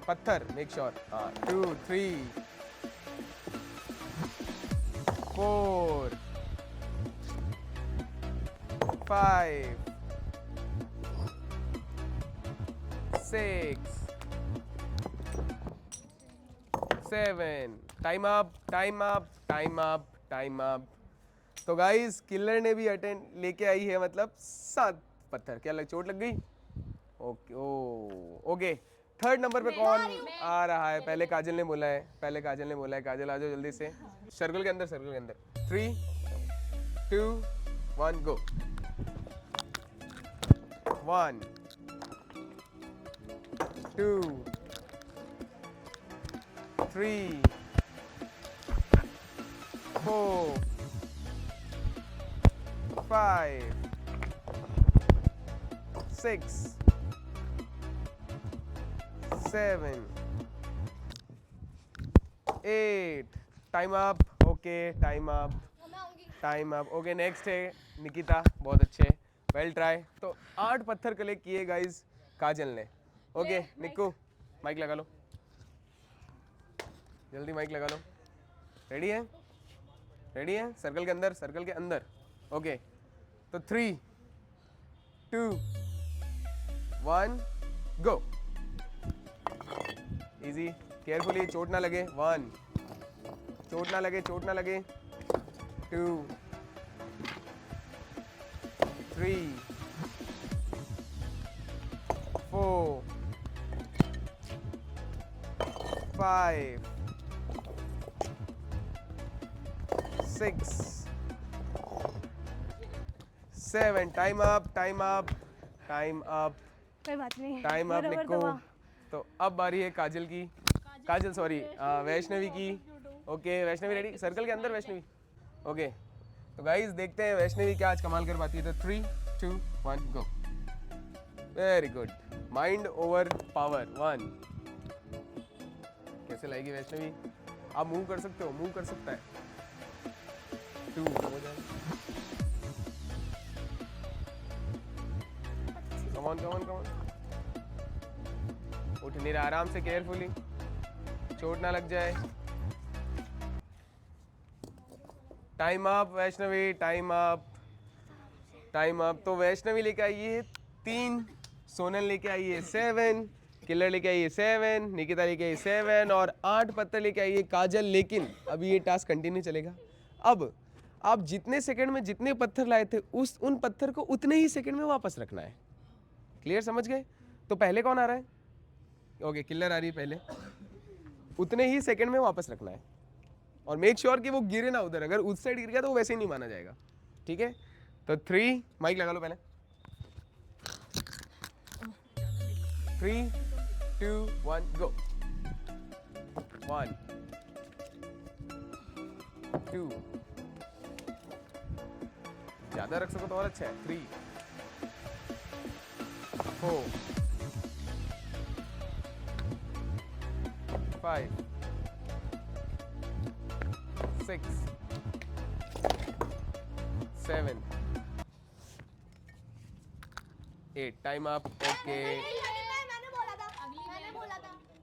पत्थर make sure. 2 3 4 5 6 7 time up time up time up time up. तो गाइस किलर ने भी अटेंड लेके आई है मतलब 7 पत्थर। क्या लग चोट लग गई? ओके ओके थर्ड नंबर पे कौन आ रहा है? पहले काजल ने बोला है। पहले काजल ने बोला है। काजल आ जाओ जल्दी से सर्कल के अंदर। सर्कल के अंदर 3 2 1 go. 1 2 3 4 5 6 7 8 time up. Okay time up time up. Okay next है निकिता। बहुत अच्छे वेल ट्राई। तो 8 पत्थर कलेक्ट किए गाइस काजल ने। ओके निक्कू माइक लगा लो जल्दी माइक लगा लो। रेडी है? रेडी है? सर्कल के अंदर सर्कल के अंदर। ओके तो 3 2 1 गो। इजी केयरफुली चोट ना लगे। 1 चोट ना लगे चोट ना लगे। 2 3 4 5 6 7 time up time up time up कोई बात नहीं, टाइम अप बराबर निक्को। दबा। तो अब बारी है काजल की। काजल सॉरी वैष्णवी की। Okay Vaishnavi ready? सर्कल के अंदर वैष्णवी। ओके तो गाइस देखते हैं वैष्णवी क्या आज कमाल कर पाती है। तो 3 2 1 go. Very good mind over power 1। कैसे लाएगी वैष्णवी? आप मूव कर सकते हो। मूव कर सकता है। 2 हो जाएगा। कम on come on come on. उठ नहीं रहा। आराम से केयरफुली चोट ना लग जाए। Time up Vaishnavi time up time up. तो वैष्णवी लेके आई है 3 सोनल लेके आई है 7 किलर लेके आई है 7 निकिता लेके आई है 7 और 8 पत्थर लेके आई है काजल। लेकिन अभी ये टास्क कंटिन्यू चलेगा। अब आप जितने सेकंड में जितने पत्थर लाए थे उन पत्थर को उतने ही सेकंड में वापस रखना है। क्लियर समझ गए? तो पहले कौन आ रहा है? ओके किलर आ रही है पहले। उतने ही सेकंड में वापस रखना है और मेक श्योर कि वो गिरे ना उधर। अगर उस साइड गिर गया तो वो वैसे ही नहीं माना जाएगा। ठीक है तो 3 माइक लगा लो पहले। 3 2 1 गो। 1 2 ज्यादा रख सको तो और अच्छा है। 3 4 5 6 7 8 टाइम अप। ओके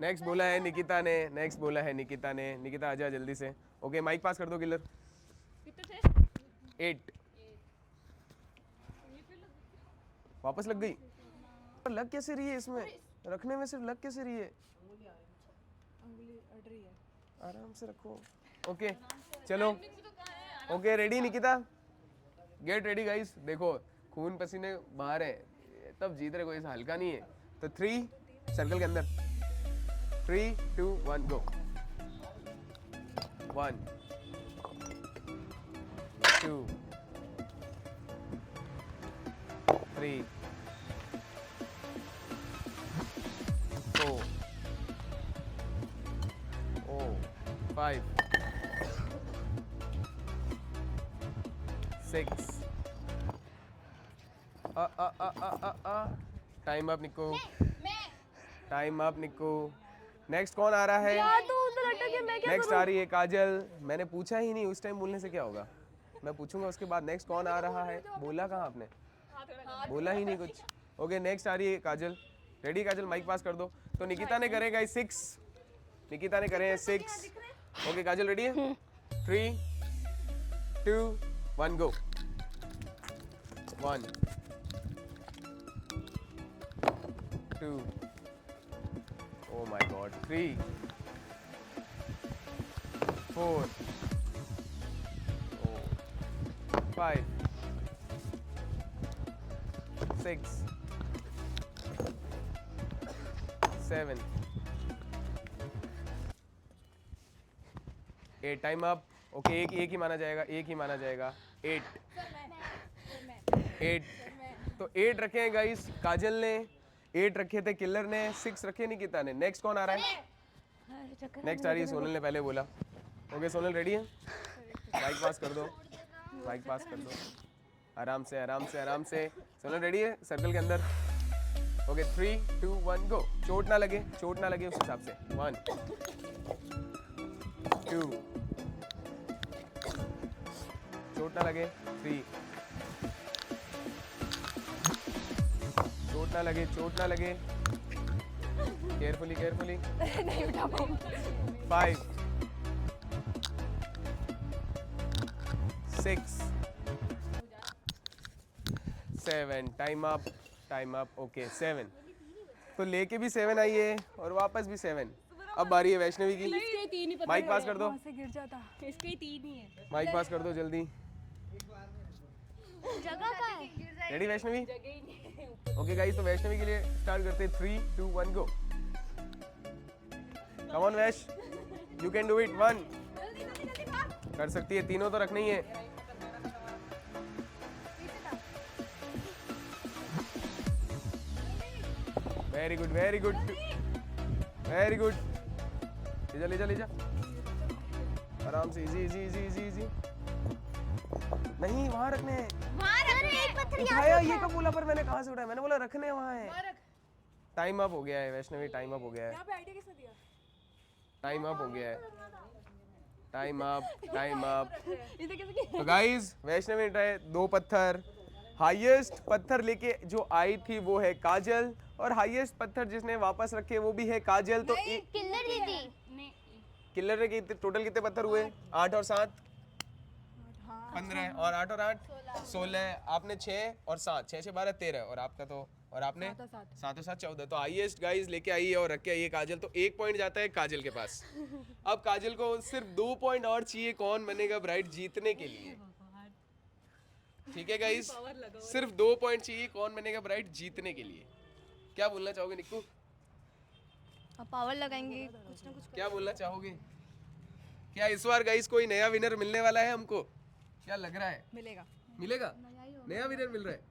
नेक्स्ट बोला है निकिता ने। नेक्स्ट बोला है निकिता ने। निकिता आजा जल्दी से। ओके माइक पास कर दो किलर। कितने थे? 8 वापस लग गई। लग कैसे रही है इसमें? रखने में सिर्फ लग कैसे रही है? उंगली अड़ रही है। आराम से रखो। ओके चलो। Okay ready Nikita? Get ready guys. देखो खून पसीने बाहर है तब जीत रहे, कोई ऐसा हल्का नहीं है। तो 3 सर्कल के अंदर 3 2 1 go. 1 2 3 4 5 6 time up Nikko, time up Nikko. Next कौन आ रहा है? नेक्स्ट आ रही है काजल। मैंने पूछा ही नहीं, उस टाइम बोलने से क्या होगा, मैं पूछूंगा उसके बाद। नेक्स्ट कौन आ रहा है? बोला कहाँ आपने? बोला ही नहीं कुछ। ओके नेक्स्ट आ रही है काजल। रेडी काजल, माइक पास कर दो। तो निकिता ने करेगा 6, निकिता ने करे हैं 6। ओके काजल रेडी है? 3 2 1 go. 1 2 oh my god, 3 4 5 6 7 8 time up. Okay एक ही माना जाएगा, एक ही माना जाएगा। 8 तो 8 रखे हैं गाइस काजल ने, 8 रखे थे किलर ने, 6 रखे निकिता ने। नेक्स्ट कौन आ रहा है? नेक्स्ट आ रही है सोनल ने, पहले बोला। ओके सोनल रेडी है? माइक पास कर दो, माइक पास कर दो। आराम से आराम से आराम से। सोनल रेडी है? सर्कल के अंदर। ओके 3 2 1 गो। चोट ना लगे, चोट ना लगे उस हिसाब से। 1 2 चोट ना लगे। 3 चोट ना लगे, चोट ना लगे। Carefully carefully. 5 6 7 time up, time up. Okay 7 तो लेके भी 7 आई है और वापस भी 7। अब बारी है वैष्णवी की। माइक पास कर दो, गिर जाता। इसके 3 ही है। माइक पास कर दो जल्दी। जगह का है। रेडी वैष्णवी? ओके गाइस तो वैष्णवी के लिए स्टार्ट करते हैं। 3 2 1 go. Come on Vaish, you can do it. 1 कर सकती है, तीनों तो रखना ही है। Very good very good very good. ले जा ले जा ले जा, आराम से। Easy easy easy easy easy. नहीं वहां रखने हैं। एक पत्थर उठाया ये कब बोला? पर मैंने कहाँ से उठाया? मैंने बोला रखने वहाँ है। टाइम अप हो गया है वैष्णवी, टाइम अप हो गया है। यहाँ पे आइडिया किसने दिया? टाइम अप हो गया है। Time up, time up. तो गाइस वैष्णवी ने उठाए 2 पत्थर। हाईएस्ट पत्थर लेके जो आई थी वो है काजल, और हाईएस्ट पत्थर जिसने वापस रखे वो भी है काजल। तो किल्लर दीदी। किलर ने टोटल कितने पत्थर हुए? 8 और 7 15, और 8 और 8 16। आपने 6 और 7, 6 से 12 13, और आपका तो, और आपने 7 और 7 14। तो हाईएस्ट गाइस लेके आई है और रख के आई है काजल। तो 1 पॉइंट जाता है काजल के पास। अब काजल को सिर्फ 2 पॉइंट और चाहिए कौन बनेगा ब्राइट जीतने के लिए। ठीक है गाइस, सिर्फ 2 पॉइंट चाहिए कौन बनेगा ब्राइट जीतने के लिए। क्या बोलना चाहोगे निक्कू? अब पावर लगाएंगे कुछ ना कुछ। क्या बोलना चाहोगे? क्या इस बार गाइस कोई नया विनर मिलने वाला है हमको? क्या लग रहा है? मिलेगा। मिलेगा? नया विनर मिल रहा है।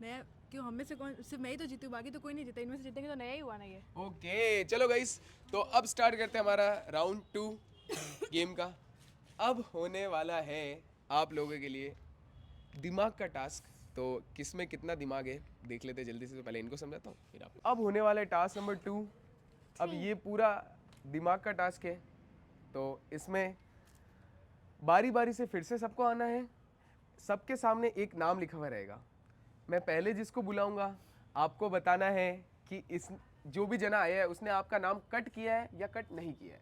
मैं क्यों, हम में से कौन, सिर्फ मैं ही तो जीती हूँ, बाकी तो कोई नहीं जीता। इनमें से जीतेंगे तो नया ही हुआ ना ये। ओके चलो गाइस, तो अब स्टार्ट करते हैं हमारा राउंड 2 गेम का। अब होने वाला है आप लोगों के लिए दिमाग का टास्क। तो किसमें कितना दिमाग है देख लेते जल्दी से। तो पहले इनको समझाता हूँ फिर आप। अब होने वाला है टास्क नंबर 2। अब ये पूरा दिमाग का टास्क है, तो इसमें बारी बारी से फिर से सबको आना है। सबके सामने एक नाम लिखा हुआ रहेगा। मैं पहले जिसको बुलाऊंगा आपको बताना है कि इस जो भी जना आया है उसने आपका नाम कट किया है या कट नहीं किया है।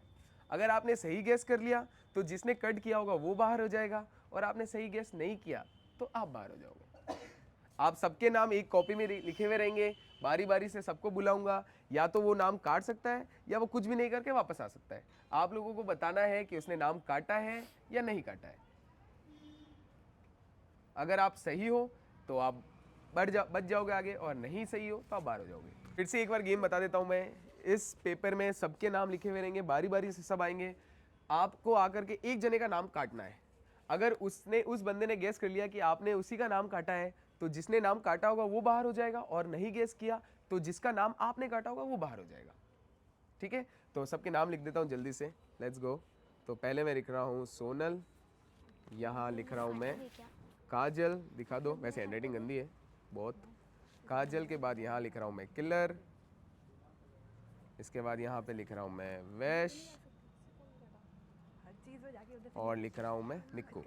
अगर आपने सही गेस कर लिया तो जिसने कट किया होगा वो बाहर हो जाएगा, और आपने सही गेस नहीं किया तो आप बाहर हो जाओगे। आप सबके नाम एक कॉपी में लिखे हुए रहेंगे। बारी बारी से सबको बुलाऊंगा, या तो वो नाम काट सकता है या वो कुछ भी नहीं करके वापस आ सकता है। आप लोगों को बताना है कि उसने नाम काटा है या नहीं काटा है। अगर आप सही हो तो आप बच जाओगे आगे, और नहीं सही हो तो आप बाहर हो जाओगे। फिर से एक बार गेम बता देता हूँ मैं। इस पेपर में सबके नाम लिखे हुए रहेंगे, बारी बारी से सब आएंगे। आपको आकर के एक जने का नाम काटना है। अगर उस बंदे ने गेस कर लिया कि आपने उसी का नाम काटा है तो जिसने नाम काटा होगा वो बाहर हो जाएगा, और नहीं गेस किया तो जिसका नाम आपने काटा होगा वो बाहर हो जाएगा। ठीक है, तो सबके नाम लिख देता हूँ जल्दी से। Let's go. तो पहले मैं लिख रहा हूँ सोनल, यहाँ लिख रहा हूँ मैं काजल। दिखा दो, वैसे हैंडराइटिंग गंदी है बहुत। काजल के बाद यहाँ लिख रहा हूँ मैं किलर, इसके बाद यहाँ पे लिख रहा हूँ मैं वैश, और लिख रहा हूँ मैं निक्कू।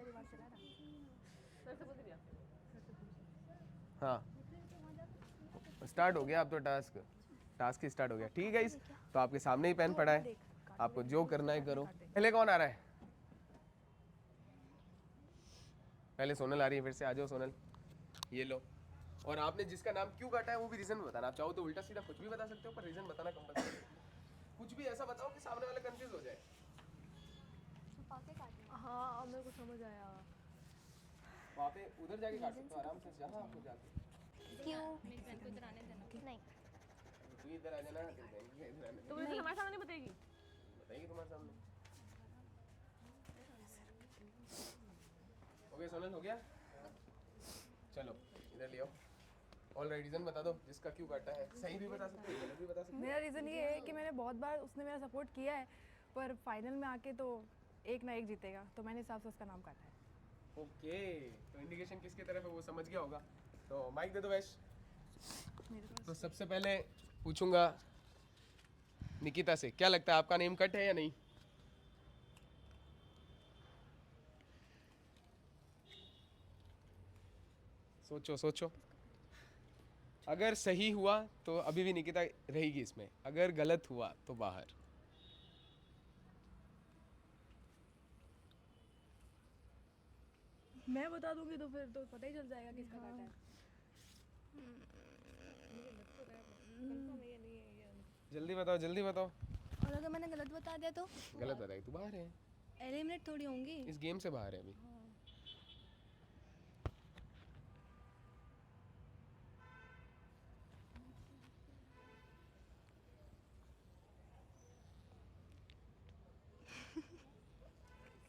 हाँ स्टार्ट हो गया अब तो टास्क ही स्टार्ट हो गया। ठीक है गाइस, तो आपके सामने ही पेन पड़ा है, आपको जो करना है करो। पहले कौन आ रहा है? पहले सोनल आ रही है, फिर से आ जाओ सोनल, ये लो। और आपने जिसका नाम क्यों काटा है वो भी रीजन बताना। आप चाहो तो उल्टा सीधा कुछ भी बता सकते हो, पर रीजन बताना कंपलसरी है। कुछ भी ऐसा बताओ कि सामने वाला कंफ्यूज हो जाए। हाँ अब मेरे को समझ आया। वहाँ पे उधर जाके काट सकते हो आराम से, जहाँ आपको जाते। क्यों? मेरी बहन को इधर आने देना। नहीं, तू इधर आ जाना, तेरी बहन को इधर आने तो रीजन हमारे सामने बताएगी। बताइए तुम्हारे सामने। ओके सोनल हो गया, चलो इधर ले आओ। ऑलराइट, रीजन बता दो जिसका क्यों काटा है। सही भी बता सकते हो, गलत भी बता सकते हो। मेरा रीज़न ये है कि मैंने बहुत बार उसने मेरा सपोर्ट किया है, पर फाइनल में आके तो एक ना एक जीतेगा, तो मैंने हिसाब से उसका नाम काटा है। ओके, तो इंडिकेशन किसकी तरफ है वो समझ गया होगा। तो माइक दे दो वैश। तो सबसे पहले पूछूंगा निकिता से, क्या लगता है आपका नेम कट है या नहीं? सोचो सोचो। अगर सही हुआ तो अभी भी निकिता रहेगी इसमें, अगर गलत हुआ तो बाहर। मैं बता दूंगी तो फिर तो पता ही चल जाएगा किसका काटा है। जल्दी बताओ जल्दी बताओ। और अगर मैंने गलत बता दिया तो गलत बताई तू बाहर है, एलिमिनेट थोड़ी होंगी। इस गेम से बाहर है अभी।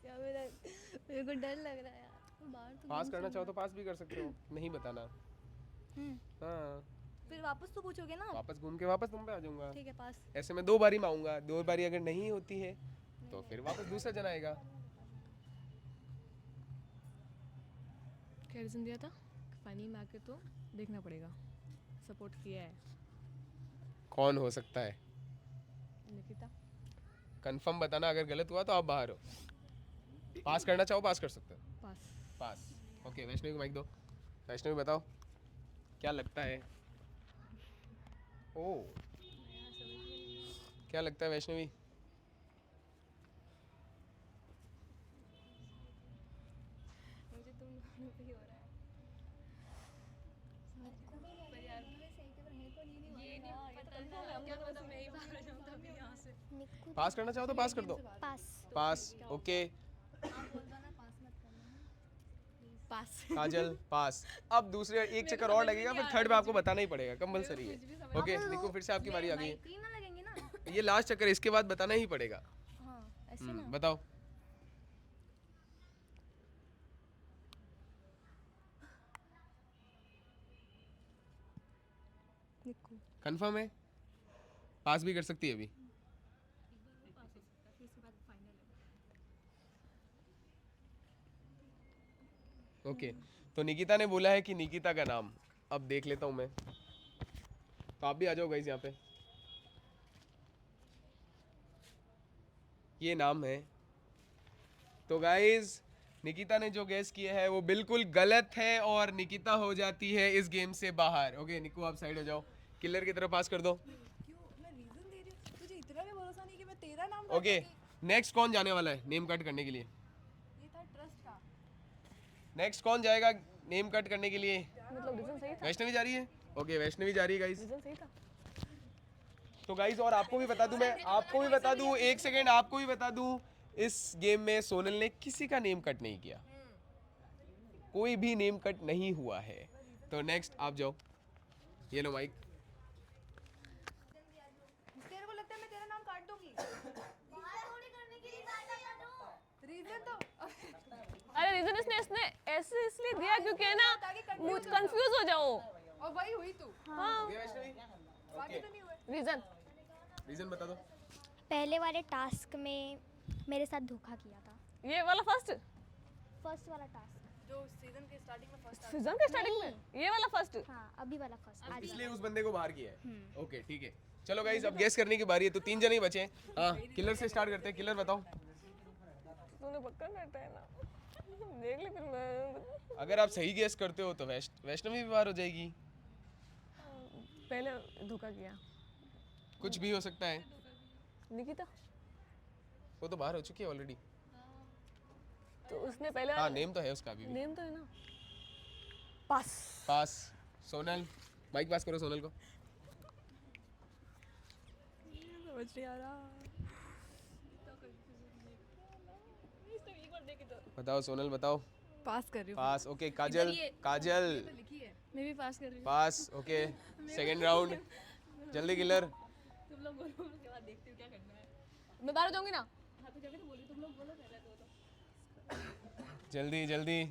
क्या मेरे को डर लग रहा है यार। बाहर तो पास करना चाहो तो पास भी कर सकते हो, नहीं बताना। हाँ, फिर वापस तो पूछोगे ना। वापस घूम के वापस तुम पे आ जाऊंगा। ठीक है पास। ऐसे में 2 बारी मांगूंगा, 2 बारी अगर नहीं होती है तो फिर वापस दूसरा जन आएगा। क्या रीजन दिया था? फाइनल में आके तो देखना पड़ेगा। सपोर्ट किया है कौन हो सकता है? निकिता। कंफर्म बताना, अगर गलत हुआ तो आप बाहर हो। पास करना चाहो पास कर सकते हो। पास। पास। ओके, वैष्णवी को माइक दो। वैष्णवी बताओ क्या लगता है? ओ, क्या लगता है वैष्णवी? मुझे तुम दोनों पे ही हो रहा है। पर यार ये नहीं पता ना, क्या पता मैं ही बाहर जाऊं तभी यहाँ से। निक्कू पास करना चाहो तो पास कर दो। पास। पास। ओके, आप बोल दो ना पास मत करना। पास। काजल पास। अब दूसरे एक चक्कर और लगेगा, फिर थर्ड में आपको बताना ही पड़ेगा, कंपलसरी है। ओके निक्कू, फिर से आपकी बारी आ गई। तीन ना लगेंगे ना। ये लास्ट चक्कर, इसके बाद बताना ही पड़ेगा। हाँ ऐसे ना। बताओ। निक्कू। कंफर्म है? पास भी कर सकती है अभी। ओके, तो निकिता ने बोला है कि निकिता का नाम। अब देख लेता हूं मैं, तो आप भी आ जाओ गाइस यहाँ पे। ये नाम है। तो गाइस निकिता ने जो गैस किया है वो बिल्कुल गलत है, और निकिता हो जाती है इस गेम से बाहर। ओके निक्कू, आप साइड हो जाओ, किलर की तरफ पास कर दो। क्यों? मैं रीज़न दे रही हूँ, तुझे इतना भी भरोसा नहीं कि मैं तेरा नाम ओके, नेक्स्ट कौन जाने वाला है नेम कट करने के लिए? ये था ट्रस्ट का। नेक्स्ट कौन जाएगा नेम कट करने के लिए? मतलब रीजन सही था। वैष्णवी जा रही है। ओके, वैष्णवी जा रही है गाइस। रीजन सही था। तो गाइस, और आपको भी बता दूं, मैं आपको भी बता दूं, एक सेकेंड, आपको भी बता दूं, इस गेम में सोनल ने किसी का नेम कट नहीं किया, कोई भी नेम कट नहीं हुआ है। तो नेक्स्ट आप जाओ, ये लो माइक। तेरे को लगता है मैं तेरा नाम काट दूंगी? रीज़न तो अरे रीजन इसने ऐसे इसलिए दिया क्योंकि है ना मुझ कंफ्यूज हो जाओ। और वही हुई तू। हाँ बाकी तो नहीं हुए। रीजन। रीजन बता दो। पहले वाले टास्क में मेरे साथ धोखा किया था। ये वाला फर्स्ट। फर्स्ट वाला टास्क। जो सीजन के स्टार्टिंग में फर्स्ट सीजन के स्टार्टिंग में ये वाला फर्स्ट हाँ अभी वाला फर्स्ट आज इसलिए उस बंदे को बाहर किया है ओके ठीक है चलो गाइस अब गेस करने की बारी है तो 3 जने ही बचे हैं हाँ किलर से स्टार्ट करते हैं किलर बताओ तूने पक्का करता है ना देख ले फिर मैं अगर आप सही गेस करते हो तो वैष्णवी भी बाहर हो जाएगी पहले धोखा किया कुछ भी हो सकता है निकिता वो तो बाहर हो चुकी है ऑलरेडी तो उसने पहले हाँ नेम तो है उसका अभी भी नेम तो है ना पास पास सोनल माइक पास करो सोनल को समझ नहीं आ रहा बताओ सोनल बताओ पास कर रही हूँ पास ओके काजल काजल लिखी है मैं भी पास कर रही हूँ पास ओके सेकंड राउंड जल्दी किलर तुम लोग बोलो उसके बाद देखती हूँ क्या करना है मैं बाहर जाऊंगी ना हाँ तो जब बोली तुम लोग बोलो पहले तो जल्दी जल्दी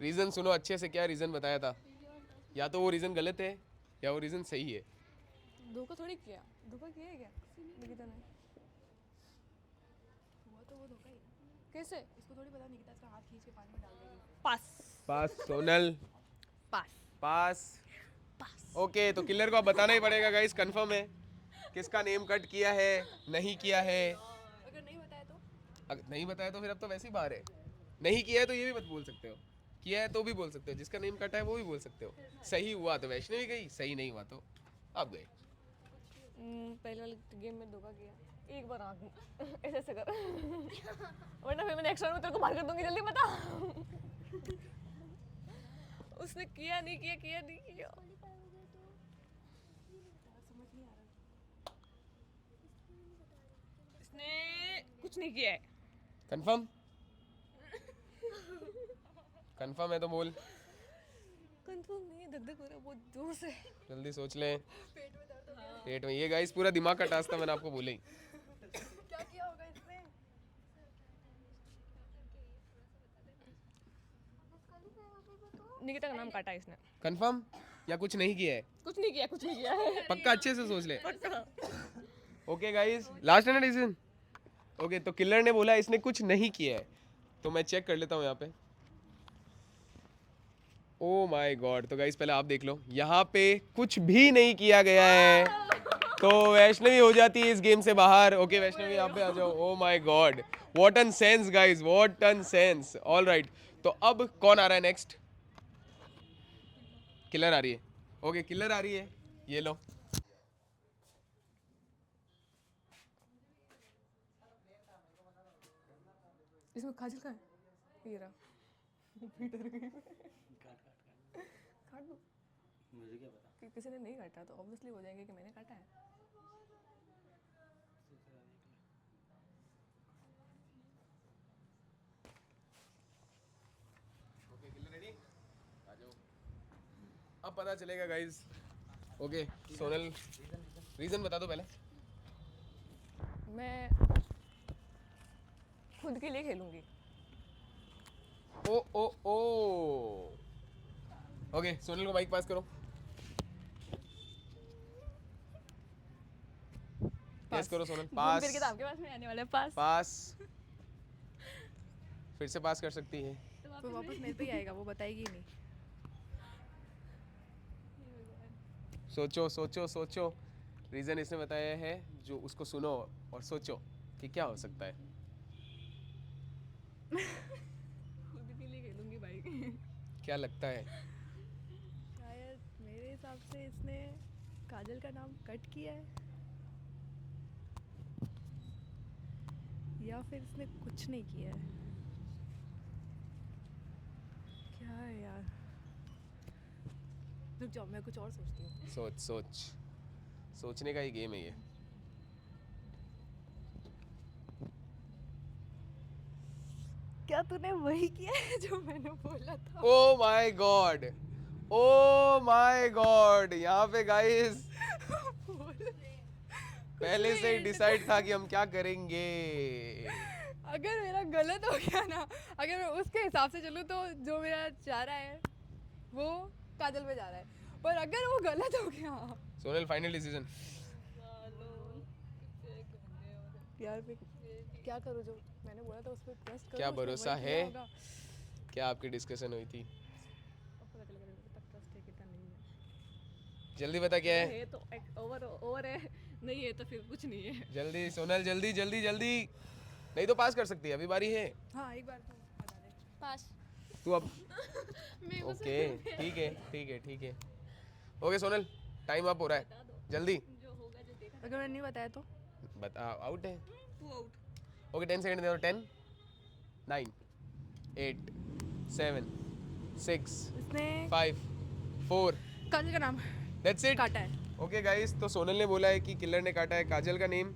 रीजन सुनो अच्छे से क्या रीजन बताया था या तो वो रीजन गलत है या वो रीजन सही है धोखा थोड़ी किया धोखा किया है क्या निकिता ने वो तो वो धोखा ही कैसे इसको थोड़ी पता निकिता इसका हाथ खींच के पानी में डाल देगी पास पास सोनल पास पास ओके तो किलर को अब बताना ही पड़ेगा गाइस कंफर्म है किसका नेम कट किया है नहीं किया है अगर नहीं बताया तो अगर नहीं बताया तो फिर अब तो वैसे ही बाहर है नहीं किया है तो ये भी मत बोल सकते हो किया है तो भी बोल सकते हो जिसका नेम कटा है वो भी बोल सकते हो सही हुआ तो वैष्णवी गई सही नहीं हुआ तो आप गए पहले वाले गेम में धोखा किया एक बार आँख ऐसे ऐसे कर वरना फिर मैं नेक्स्ट राउंड में तेरे को बाहर कर दूंगी जल्दी बता उसने किया नहीं किया किया नहीं किया इसने कुछ नहीं किया है कंफर्म कंफर्म है तो बोल कंफर्म नहीं है धक धक हो रहा है बहुत जोर से जल्दी सोच ले पेट में ये गाइस पूरा दिमाग का टास्क था मैंने आपको बोला ही क्या किया होगा इसने निकिता का नाम काटा है इसने कंफर्म या कुछ नहीं किया है कुछ नहीं किया कुछ नहीं किया है पक्का अच्छे से सोच ले ओके गाइस लास्ट है ना डिसीजन ओके तो किलर ने बोला इसने कुछ नहीं किया है तो मैं चेक कर लेता हूँ यहाँ पे ओ माय गॉड तो गाइस पहले आप देख लो यहाँ पे कुछ भी नहीं किया गया है तो वैष्णवी हो जाती है इस गेम से बाहर ओके वैष्णवी यहाँ पे आ जाओ ओ my God what an sense guys what an sense all right तो अब कौन आ रहा है नेक्स्ट किलर आ रही है ओके किलर आ रही है ये लो इसमें काजल का है ये रहा काट दो मुझे क्या पता कि किसी ने नहीं काटा तो ऑब्वियसली हो जाएंगे कि मैंने काटा है ओके किलर रेडी आ जाओ अब पता चलेगा गाइस ओके सोनल रीजन बता दो पहले मैं खुद के लिए खेलूंगी ओ ओ ओ ओके सोनल को माइक पास करो पास करो सोनल पास फिर के तो आपके पास में आने वाला है पास पास फिर से पास कर सकती है तो वापस मेरे पे ही आएगा वो बताएगी ही नहीं सोचो सोचो सोचो रीजन इसने बताया है जो उसको सुनो और सोचो कि क्या हो सकता है खुद के लिए खेलूंगी भाई क्या लगता है शायद मेरे हिसाब से इसने काजल का नाम कट किया है या फिर इसने कुछ नहीं किया है क्या है यार रुक जाओ मैं कुछ और सोचती हूँ सोच सोच सोचने का ही गेम है ये क्या तूने वही किया है जो मैंने बोला था ओ my god O my God यहाँ पे गाइस पहले से ही डिसाइड था कि हम क्या करेंगे अगर मेरा गलत हो गया ना अगर मैं उसके हिसाब से चलूँ तो जो मेरा जा रहा है वो काजल पे जा रहा है पर अगर वो गलत हो गया सोनल फाइनल डिसीजन यार मैं क्या करूँ जो मैंने बोला था उस पर ट्रस्ट करूँ क्या उसने भरोसा वही किया है? होगा। क्या आपकी डिस्कशन हुई थी? और पता चलेगा मेरे को तक ट्रस्ट है कितना नहीं है। जल्दी बता क्या है? है तो एक ओवर है, नहीं है तो फिर कुछ नहीं है। जल्दी सोनल, जल्दी जल्दी जल्दी, नहीं तो पास कर सकती है, अभी बारी है। हाँ एक बार तो बता दे। पास। तू अब ओके ठीक है ठीक है ठीक है। ओके सोनल, टाइम अप हो रहा है, जल्दी अगर मैंने नहीं बताया तो बता। आउट है। तू आउट। ओके 10 सेकंड दे दो। 10 9 8 7 6 इसने 5 4 काजल का नाम दैट्स इट। काटा है। ओके गाइस, तो सोनल ने बोला है कि किलर ने काटा है काजल का नेम,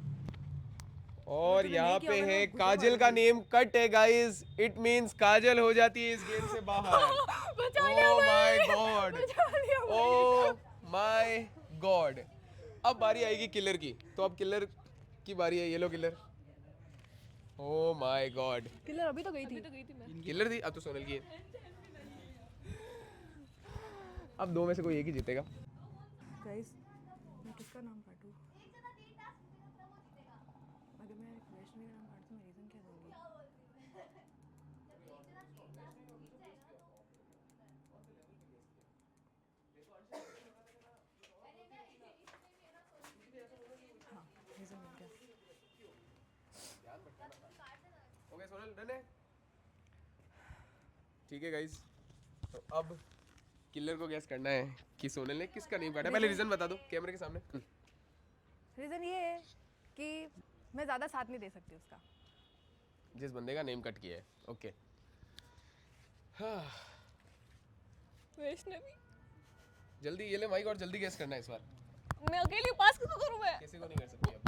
और तूने यहाँ नहीं किया पे होगा है तो काजल का नेम कट है गाइस। इट मींस काजल हो जाती है इस गेम से बाहर। ओह my God, oh my God. अब बारी आएगी किलर की, तो अब किलर की बारी है। Yellow killer. Oh my God, killer अभी तो गई थी। किलर थी, अब तो सोनल की है। अब दो में से कोई एक ही जीतेगा। गाइस मैं किसका नाम काटूं? अगर मैं वैष्णवी का नाम काटूं मैं रीज़न क्या दूंगी? हाँ रीज़न मिल गया। ओके सोनल डन है। ठीक है गाइस, तो अब किलर को गैस करना है कि सोनल ने किसका नेम काटा। पहले रीजन बता दो कैमरे के सामने। रीज़न ये है कि मैं ज़्यादा साथ नहीं दे सकती उसका। जिस बंदे का नेम कट किया है। ओके हाँ, वैष्णवी। जल्दी ये ले माइक और जल्दी गैस करना है इस बार। मैं अकेली पास किसको करूं मैं? किसी को नहीं कर सकती अब।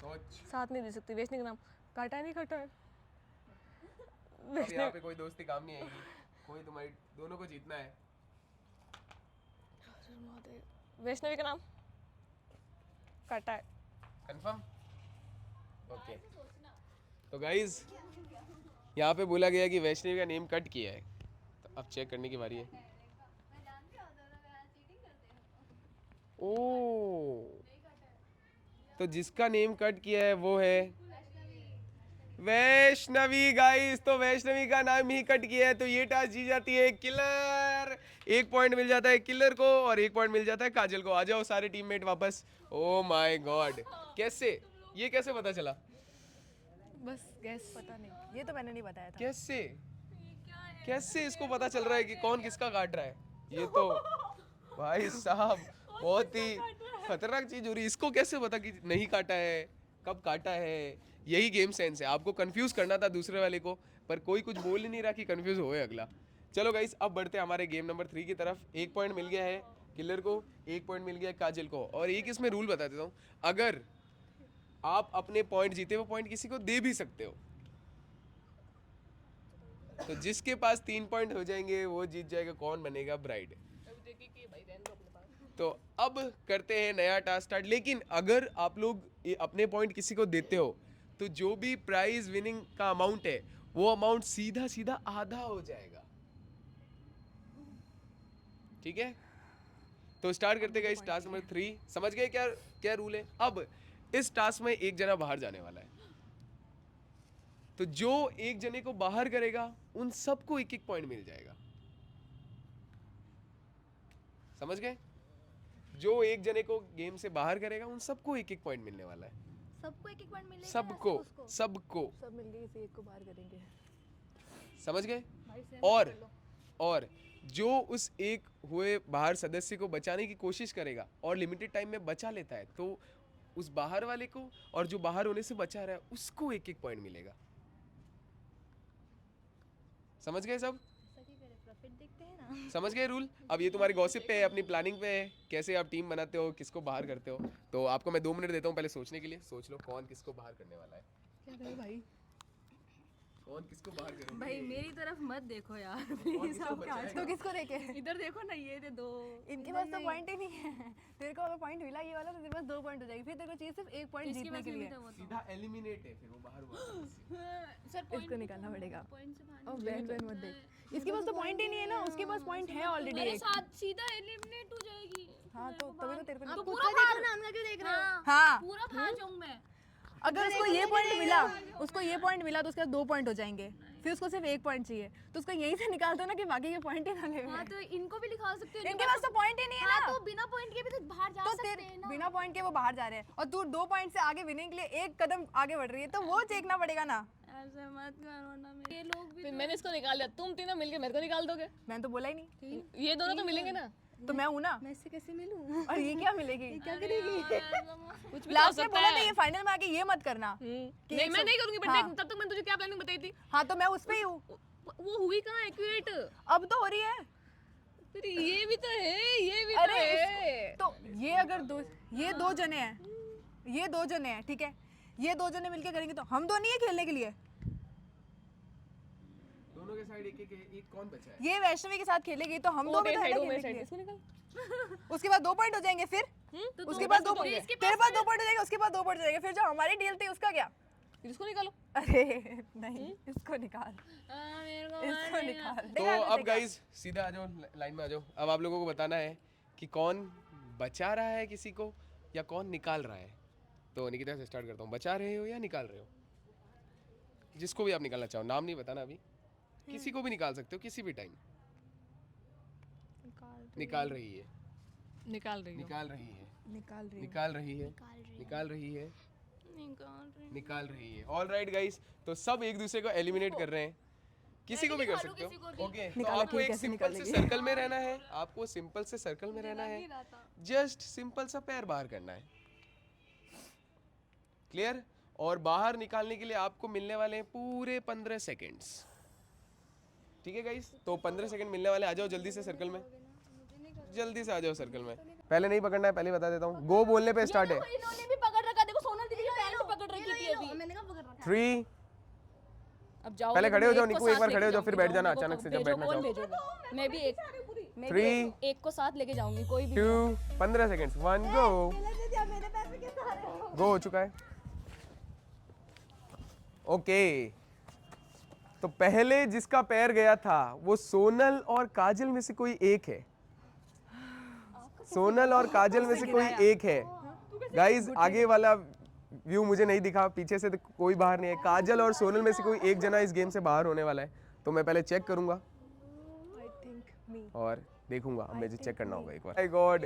सोच, साथ नहीं दे सकती। वैष्णवी का नाम काटा है नहीं काटा है? अब यहाँ पे कोई दोस्ती काम नहीं आएगी, कोई तुम्हारी दोनों को जीतना है। वैष्णवी का नाम काटा है। कंफर्म? ओके तो गाइज यहाँ पे बोला गया कि वैष्णवी का नेम कट किया है, तो अब चेक करने की बारी है। ओ, तो जिसका नेम कट किया है वो है वैष्णवी गाइस। तो वैष्णवी का नाम ही कट किया है, तो ये टास्क जीत जाती है किलर। 1 पॉइंट मिल जाता है किलर को और 1 पॉइंट मिल जाता है काजल को। आ जाओ सारे टीममेट वापस। ओ माय गॉड, कैसे ये कैसे पता चला? बस गैस पता नहीं, ये तो मैंने नहीं बताया था। कैसे कैसे इसको पता चल रहा है कि कौन किसका काट रहा है? ये तो भाई साहब बहुत ही खतरनाक चीज हो रही है। इसको कैसे पता कि नहीं काटा है, कब काटा है? यही गेम सेंस है, आपको कंफ्यूज करना था दूसरे वाले को, पर कोई कुछ बोल ही नहीं रहा कि कंफ्यूज होए अगला। चलो गाइस, अब बढ़ते हैं हमारे गेम नंबर 3 की तरफ। 1 पॉइंट मिल गया है किलर को, 1 पॉइंट मिल गया है काजल को, और एक इसमें रूल बता देता हूँ। अगर आप अपने पॉइंट जीते हुए पॉइंट किसी को दे भी सकते हो, तो जिसके पास 3 पॉइंट हो जाएंगे वो जीत जाएगा। कौन बनेगा ब्राइड? तो अब करते हैं नया टास्क स्टार्ट। लेकिन अगर आप लोग अपने पॉइंट किसी को देते हो तो जो भी प्राइज विनिंग का अमाउंट है वो अमाउंट सीधा सीधा आधा हो जाएगा। ठीक है, तो स्टार्ट करते गए टास्क नंबर 3। समझ गए क्या क्या रूल है? अब इस टास्क में एक जना बाहर जाने वाला है, तो जो एक जने को बाहर करेगा उन सबको 1-1 पॉइंट मिल जाएगा। समझ गए? जो एक जने को गेम से बाहर करेगा उन सबको 1-1 पॉइंट मिलने वाला है। सबको एक एक पॉइंट मिलेगा या सबको सिर्फ उसको? सबको सब मिलके किसी एक को बाहर करेंगे। समझ गए? और जो उस एक हुए बाहर सदस्य को बचाने की कोशिश करेगा और लिमिटेड टाइम में बचा लेता है, तो उस बाहर वाले को और जो बाहर होने से बचा रहा है उसको 1-1 पॉइंट मिलेगा। समझ गए सब? प्रॉफिट देखते हैं ना। समझ गए रूल? अब ये तुम्हारी गॉसिप पे है, अपनी प्लानिंग पे है, कैसे आप टीम बनाते हो, किसको बाहर करते हो। तो आपको मैं 2 मिनट देता हूँ पहले सोचने के लिए। सोच लो कौन किसको बाहर करने वाला है। क्या करे भाई? कौन किसको बाहर करेगा? भाई मेरी तरफ मत देखो यार कौन प्लीज। किसको बचाएगा? तो किसको देखे? इधर देखो ना, ये दो इनके पास तो पॉइंट ही नहीं है। तेरे को अगर पॉइंट मिला ये वाला तो तेरे पास 2 पॉइंट हो जाएगी, फिर तेरे को चाहिए सिर्फ 1 पॉइंट जीतने के लिए। सीधा एलिमिनेट है, फिर वो बाहर हुआ। सर इसको निकालना पड़ेगा। पॉइंट से बाहर और बहन बहन मत देख, इसके पास तो पॉइंट ही नहीं है ना, उसके पास पॉइंट है ऑलरेडी मेरे एक। साथ सीधा एलिमिनेट हो जाएगी। हाँ तो तभी तो तेरे को तो नहीं- पूरा देखो ना, हमने क्यों देख रहे हो? हाँ पूरा हार जाऊँ मैं। अगर उसको ये पॉइंट मिला, उसको ये पॉइंट मिला तो उसके बाद 2 पॉइंट हो जाएंगे, फिर उसको सिर्फ 1 पॉइंट चाहिए, तो उसको यहीं से निकाल दो ना कि बाकी के पॉइंट ही ना ले। हाँ तो इनको भी निकाल सकते हो। इनके पास तो पॉइंट ही नहीं है हाँ ना, तो बिना पॉइंट के भी तो बाहर जा तो सकते तेरे हैं ना। बिना पॉइंट के वो बाहर जा रहे हैं और तू 2 पॉइंट से आगे विनिंग के लिए 1 कदम आगे बढ़ रही है, तो वो देखना पड़ेगा ना। ऐसे मत करो ना, ये लोग भी फिर मैंने इसको निकाल लिया, तुम तीनों मिलके मेरे को निकाल दोगे। मैंने तो बोला ही नहीं, ये दोनों तो मिलेंगे ना। तो मैं हूँ ना, मैं इससे कैसे मिलूं? और ये क्या मिलेगी? क्या करेगी? कुछ भी लास्ट हो में सकता बोला था है। ये फाइनल में आके ये मत करना। नहीं मैं नहीं करूंगी, हाँ। बट तब तक मैंने तुझे क्या प्लानिंग बताई थी? हाँ तो मैं उस पे ही हूँ, वो हुई कहाँ एक्यूरेट? अब तो हो रही है। फिर ये भी तो है, ये भी अरे तो है। तो ये अगर ये 2 जने हैं, ये 2 जने हैं, ठीक है, ये 2 जने मिलके करेंगे तो हम 2 नहीं है खेलने के लिए। दोनों के साइड एक कौन बचा है? ये वैष्णवी के साथ खेलेगी तो हम 2 वो भी मेरे तो है साइड, ना वो मेरे खेलने के साइड, लिए। इसको निकाल। उसके बाद 2 पॉइंट हो जाएंगे, फिर उसके बाद 2 पॉइंट, तेरे पास 2 पॉइंट हो जाएंगे, उसके बाद 2 पॉइंट हो जाएंगे, फिर जो हमारी डील थी उसका क्या? फिर इसको निकालो। अरे नहीं, इसको निकाल, मेरे को इसको निकाल। तो अब गाइज सीधा आ जाओ, लाइन में आ जाओ। अब आप लोगों को बताना है कि कौन बचा रहा है किसी को या कौन निकाल रहा है। तो निकिता से स्टार्ट करता हूँ, बचा रहे हो या निकाल रहे हो? जिसको भी आप निकालना चाहो, नाम नहीं बताना अभी, किसी को भी निकाल सकते हो किसी भी टाइम। निकाल रही है, निकाल रही हूँ। निकाल रही है, निकाल रही निकाल रही है, निकाल रही है, निकाल रही निकाल रही है। ऑल राइट गाइस, तो सब एक दूसरे को एलिमिनेट कर रहे हैं, किसी को भी कर सकते हो। ओके, तो निकाला, आपको ठीक एक है, सिंपल से निकालेगी। सर्कल में रहना है, आपको सिंपल से सर्कल में रहना है, जस्ट सिंपल सा पैर बाहर करना है। क्लियर? और बाहर निकालने के लिए आपको मिलने वाले हैं पूरे 15 सेकेंड्स। ठीक है गाइस, तो 15 सेकंड मिलने वाले, आ जाओ जल्दी से सर्कल में, जल्दी से आ जाओ सर्कल में। पहले नहीं पकड़ना है, पहले बता देता हूँ, गो बोलने पे स्टार्ट है। इन्होंने भी पकड़ रखा, देखो सोनल दीदी के पैर भी पकड़ रखी थी अभी। मैंने कहा पकड़ रखा। 3 अब जाओ, पहले खड़े हो जाओ, एक को निकू एक साथ बार लेके खड़े हो जाओ, फिर बैठ जाऊंगी, जाना जाओ, अचानक से जब भेजो, बैठना कौन चाहो। भेजोगे? मैं भी एक 3 एक को साथ लेके जाऊंगी, कोई भी 2 15 सेकंड्स 1 गो। गो हो चुका है। ओके, तो पहले जिसका पैर गया था वो सोनल और काजल में से कोई एक है। सोनल और काजल में से कोई एक है। गाइस आगे वाला व्यू मुझे नहीं दिखा, पीछे से तो कोई बाहर नहीं है। काजल और सोनल में से कोई एक जना इस गेम से बाहर होने वाला है, तो मैं पहले चेक करूंगा और देखूंगा। अब मुझे चेक करना होगा एक बार। माय गॉड,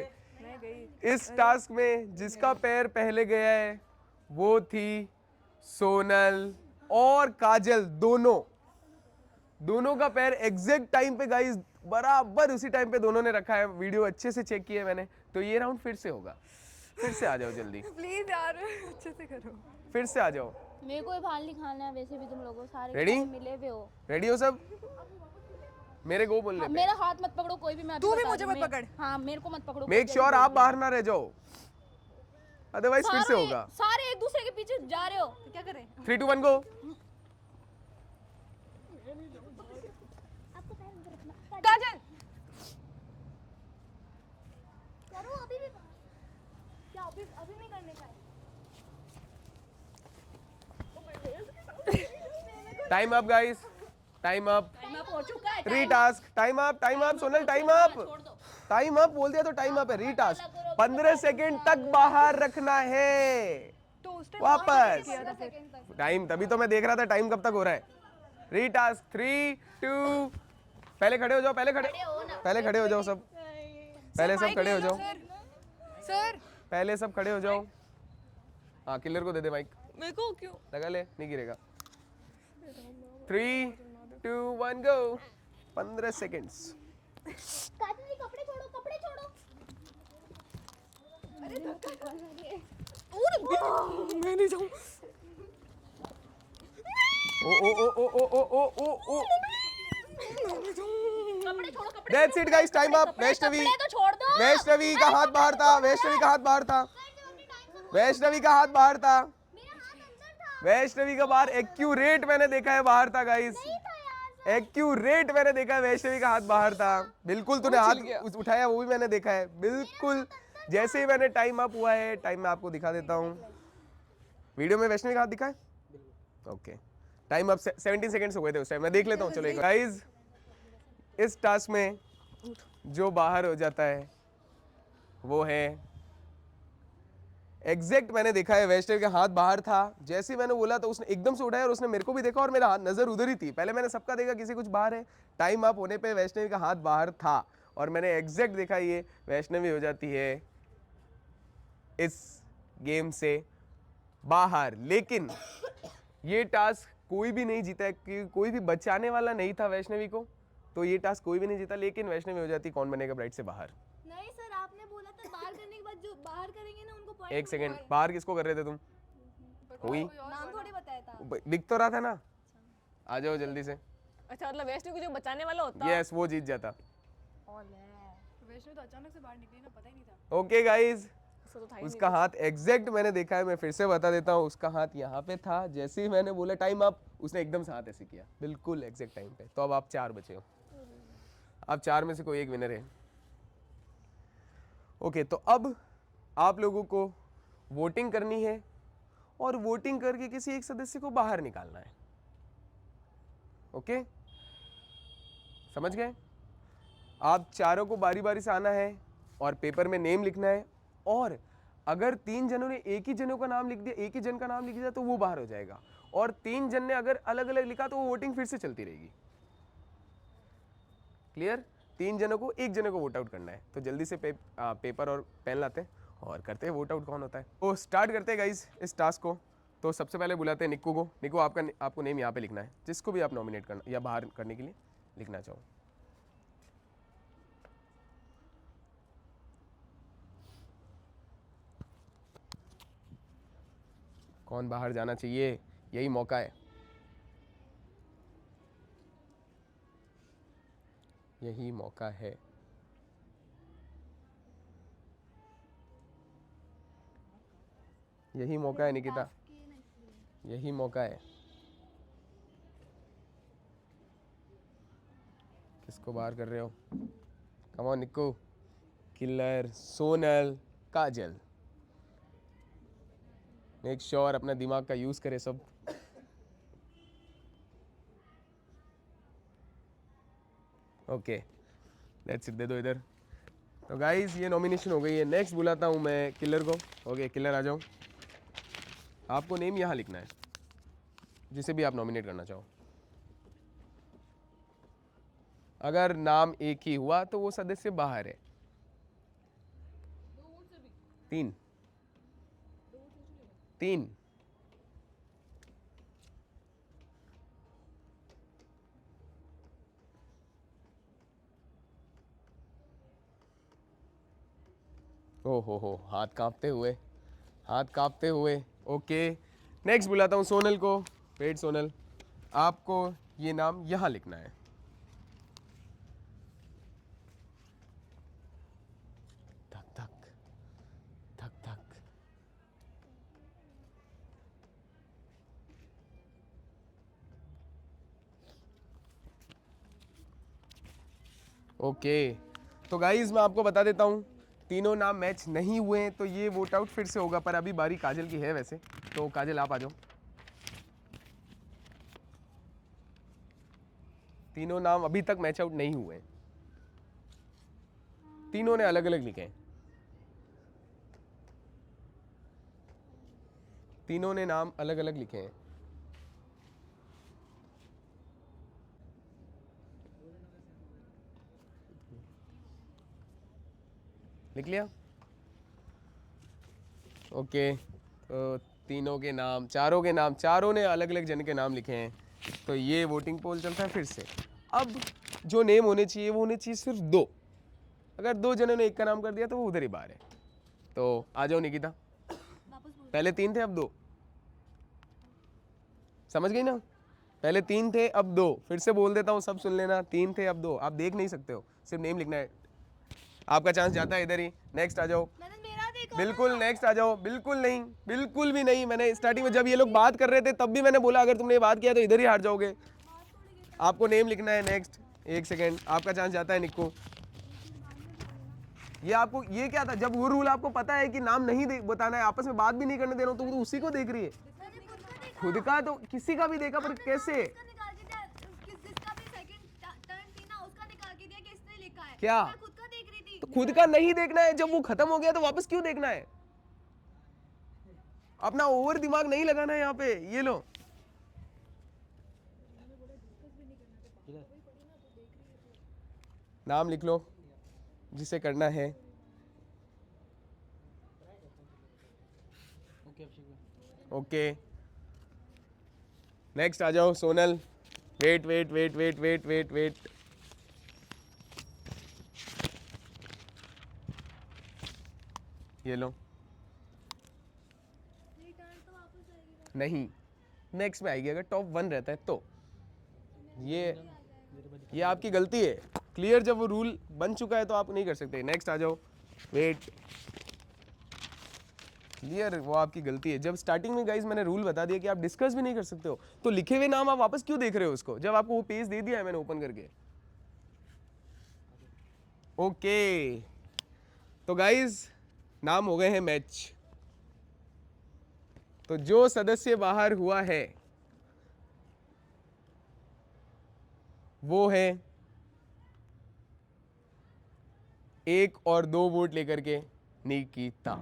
इस टास्क में जिसका पैर पहले गया है वो थी सोनल और काजल। दोनों का पैर एग्जैक्ट टाइम पे गाइस, बराबर उसी टाइम पे दोनों ने रखा है। वीडियो अच्छे से चेक किया है मैंने। तो ये राउंड फिर से होगा, फिर से आ जाओ जल्दी, प्लीज यार अच्छे से करो। फिर से आ जाओ। मेरे को भाल नहीं खाना है, वैसे भी तुम लोगों सारे Ready? मिले हुए हो। रेडी हो सब? मेरे गो बोलने पे मेरा हाथ मत पकड़ो कोई भी, मैं तू अभी भी बता मुझे दूं, मत मैं- पकड़। हाँ मेरे को मत पकड़ो। मेक श्योर आप बाहर ना रह जाओ, अदरवाइज फिर से सारे- होगा। सारे एक दूसरे के पीछे जा रहे हो, तो क्या करें? 3 2 1 गो। काजल करो अभी भी। क्या अभी नहीं करने का है? Time up guys, time up. Time up हो चुका है। Retask, time up, time up. Sonal time up, छोड़ दो। टाइम अप बोल दिया तो टाइम अप है। रीटास्क 15 सेकंड तक बाहर रखना है। तो उस टाइम वापस किया था फिर। टाइम, तभी तो मैं देख रहा था टाइम कब तक हो रहा है। रीटास्क 3 2, पहले खड़े हो जाओ, पहले खड़े हो जाओ सब, पहले सब खड़े हो जाओ, सर पहले सब खड़े हो जाओ। हाँ किलर को दे दे माइक, मेरे को क्यों? लगा ले, नहीं गिरेगा। 3 2 1 गो। 15 सेकंड्स। काजल जी कपड़े छोड़ो, कपड़े छोड़ो। मैं नहीं जाऊँ। ओ oh oh oh oh oh oh oh ओ। कपड़े छोड़ो, कपड़े That's it guys, time up। Vaishnavi, कपड़े तो छोड़ दो। वैष्णवी का हाथ बाहर था, वैष्णवी का हाथ बाहर था, वैष्णवी का हाथ बाहर था, वैष्णवी का बाहर एक्यूरेट मैंने देखा है बाहर था गाइस, एक्यूरेट मैंने देखा है। वैष्णवी का हाथ बाहर था बिल्कुल, तूने हाथ उठाया वो भी मैंने देखा है बिल्कुल। जैसे ही मैंने टाइम अप हुआ है, टाइम मैं आपको दिखा देता हूँ। वीडियो में वैष्णवी का हाथ दिखा है? ओके, टाइम अप 17 सेकंड्स हो गए थे उस टाइम। मैं देख लेता हूँ, चलो गाइस। इस टास्क में जो बाहर हो जाता है वो है एग्जैक्ट मैंने देखा है वैष्णवी का हाथ बाहर था, जैसे ही मैंने बोला तो उसने एकदम से उठाया और उसने मेरे को भी देखा और मेरा हाथ नजर उधर ही थी। पहले मैंने सबका देखा किसी कुछ बाहर है, टाइम अप होने पे वैष्णवी का हाथ बाहर था और मैंने एग्जैक्ट देखा ये वैष्णवी हो जाती है इस गेम से बाहर। लेकिन ये टास्क कोई भी नहीं जीता कि कोई भी बचाने वाला नहीं था वैष्णवी को, तो ये टास्क कोई भी नहीं जीता, लेकिन वैष्णवी हो जाती कौन बनेगा ब्राइड से बाहर। नहीं सर, आपने बोला था बाहर करने के बाद जो बाहर करेंगे ना उनको पॉइंट। एक सेकंड, बाहर किसको कर रहे थे तुम? हुई नाम थोड़ी बताया था। दिख तो रहा था ना, आ जाओ जल्दी से। अच्छा मतलब वैष्णवी को जो बचाने वाला होता यस वो जीत जाता। वैष्णो तो अचानक से बाहर निकली ना, पता ही नहीं था। ओके गाइस, उसका तो था ही उसका हाथ एग्जैक्ट मैंने देखा है, मैं फिर से बता देता हूँ, उसका हाथ यहाँ पे था। जैसे ही मैंने बोला टाइम अप, उसने एकदम से हाथ ऐसे किया, बिल्कुल एग्जैक्ट टाइम पे। तो अब आप 4 बचे हो, अब 4 में से कोई एक विनर है। ओके तो अब आप लोगों को वोटिंग करनी है और वोटिंग करके किसी एक सदस्य को बाहर निकालना है। ओके समझ गए? आप चारों को बारी बारी से आना है और पेपर में नेम लिखना है, और अगर 3 जनों ने एक ही जनों का नाम लिख दिया, एक ही जन का नाम लिख दिया तो वो बाहर हो जाएगा, और 3 जन ने अगर अलग अलग लिखा तो वो वोटिंग फिर से चलती रहेगी। क्लियर? 3 जनों को एक जने को वोट आउट करना है। तो जल्दी से पेपर और पेन लाते हैं और करते हैं वोट आउट कौन होता है। तो स्टार्ट करते हैं गाइस इस टास्क को। तो सबसे पहले बुलाते हैं निक्कू को। निक्कू आपको नेम यहाँ पे लिखना है, जिसको भी आप नॉमिनेट करना या बाहर करने के लिए लिखना चाहो। कौन बाहर जाना चाहिए, यही मौका है, यही मौका है। यही मौका है निकिता, यही मौका है। किसको बाहर कर रहे हो? Come on Nikku, killer, Sonal, Kajal. Make sure अपना दिमाग का यूज करे सब। ओके लेट्स इट, दे दो इधर। तो गाइस ये नॉमिनेशन हो गई है। नेक्स्ट बुलाता हूँ मैं किलर को। ओके किलर आ जाओ। आपको नेम यहाँ लिखना है, जिसे भी आप नॉमिनेट करना चाहो। अगर नाम एक ही हुआ तो वो सदस्य बाहर है। 3 3 ओ हो हाथ कांपते हुए, हाथ कांपते हुए। ओके नेक्स्ट बुलाता हूँ सोनल को। वेट सोनल, आपको ये नाम यहाँ लिखना है। धक धक धक धक। ओके तो गाइज मैं आपको बता देता हूँ, तीनों नाम मैच नहीं हुए हैं तो ये वोट आउट फिर से होगा, पर अभी बारी काजल की है वैसे। तो काजल आप आ जाओ। तीनों नाम अभी तक मैच आउट नहीं हुए, तीनों ने अलग अलग लिखे हैं, तीनों ने नाम अलग अलग लिखे हैं। लिख लिया? ओके तो तीनों के नाम, चारों के नाम, चारों ने अलग अलग जन के नाम लिखे हैं। तो ये वोटिंग पोल चलता है फिर से। अब जो नेम होने चाहिए वो होने चाहिए सिर्फ 2। अगर 2 जनों ने एक का नाम कर दिया तो वो उधर ही बाहर है। तो आ जाओ निकिता। पहले 3 थे अब 2, समझ गई ना? पहले 3 थे अब 2। फिर से बोल देता हूँ, सब सुन लेना। 3 थे अब 2। आप देख नहीं सकते हो, सिर्फ नेम लिखना है। आपका चांस जाता है इधर ही। नेक्स्ट आ जाओ। बिल्कुल नेक्स्ट आ जाओ। बिल्कुल नहीं, बिल्कुल भी नहीं। मैंने स्टार्टिंग में जब ये लोग बात कर रहे थे तब भी मैंने बोला अगर तुमने ये बात किया तो इधर ही हार जाओगे। आपको नेम लिखना है। नेक्स्ट, एक सेकेंड, आपका चांस जाता है निक्कू। ये आपको, ये क्या था, जब वो रूल आपको पता है कि नाम नहीं बताना है, आपस में बात भी नहीं करने दे रहा हूँ, तो वो तो उसी को देख रही है। खुद का तो किसी का भी देखा, पर कैसे? क्या? तो खुद का नहीं देखना है, जब वो खत्म हो गया तो वापस क्यों देखना है? अपना ओवर दिमाग नहीं लगाना है यहाँ पे। ये लो, नाम लिख लो जिसे करना है। ओके, नेक्स्ट आ जाओ Sonal. Wait wait wait wait wait wait wait, ये लो। नहीं, नेक्स्ट में आएगी अगर टॉप 1 रहता है तो। ये आपकी गलती है। क्लियर, जब वो रूल बन चुका है तो आप नहीं कर सकते। नेक्स्ट आ जाओ। वेट, क्लियर, वो आपकी गलती है। जब स्टार्टिंग में गाइस मैंने रूल बता दिया कि आप डिस्कस भी नहीं कर सकते हो, तो लिखे हुए नाम आप वापस क्यों देख रहे हो उसको, जब आपको वो पेज दे दिया है मैंने ओपन करके। ओके, तो गाइस नाम हो गए हैं मैच। तो जो सदस्य बाहर हुआ है वो है 1 और 2 वोट लेकर के निकिता।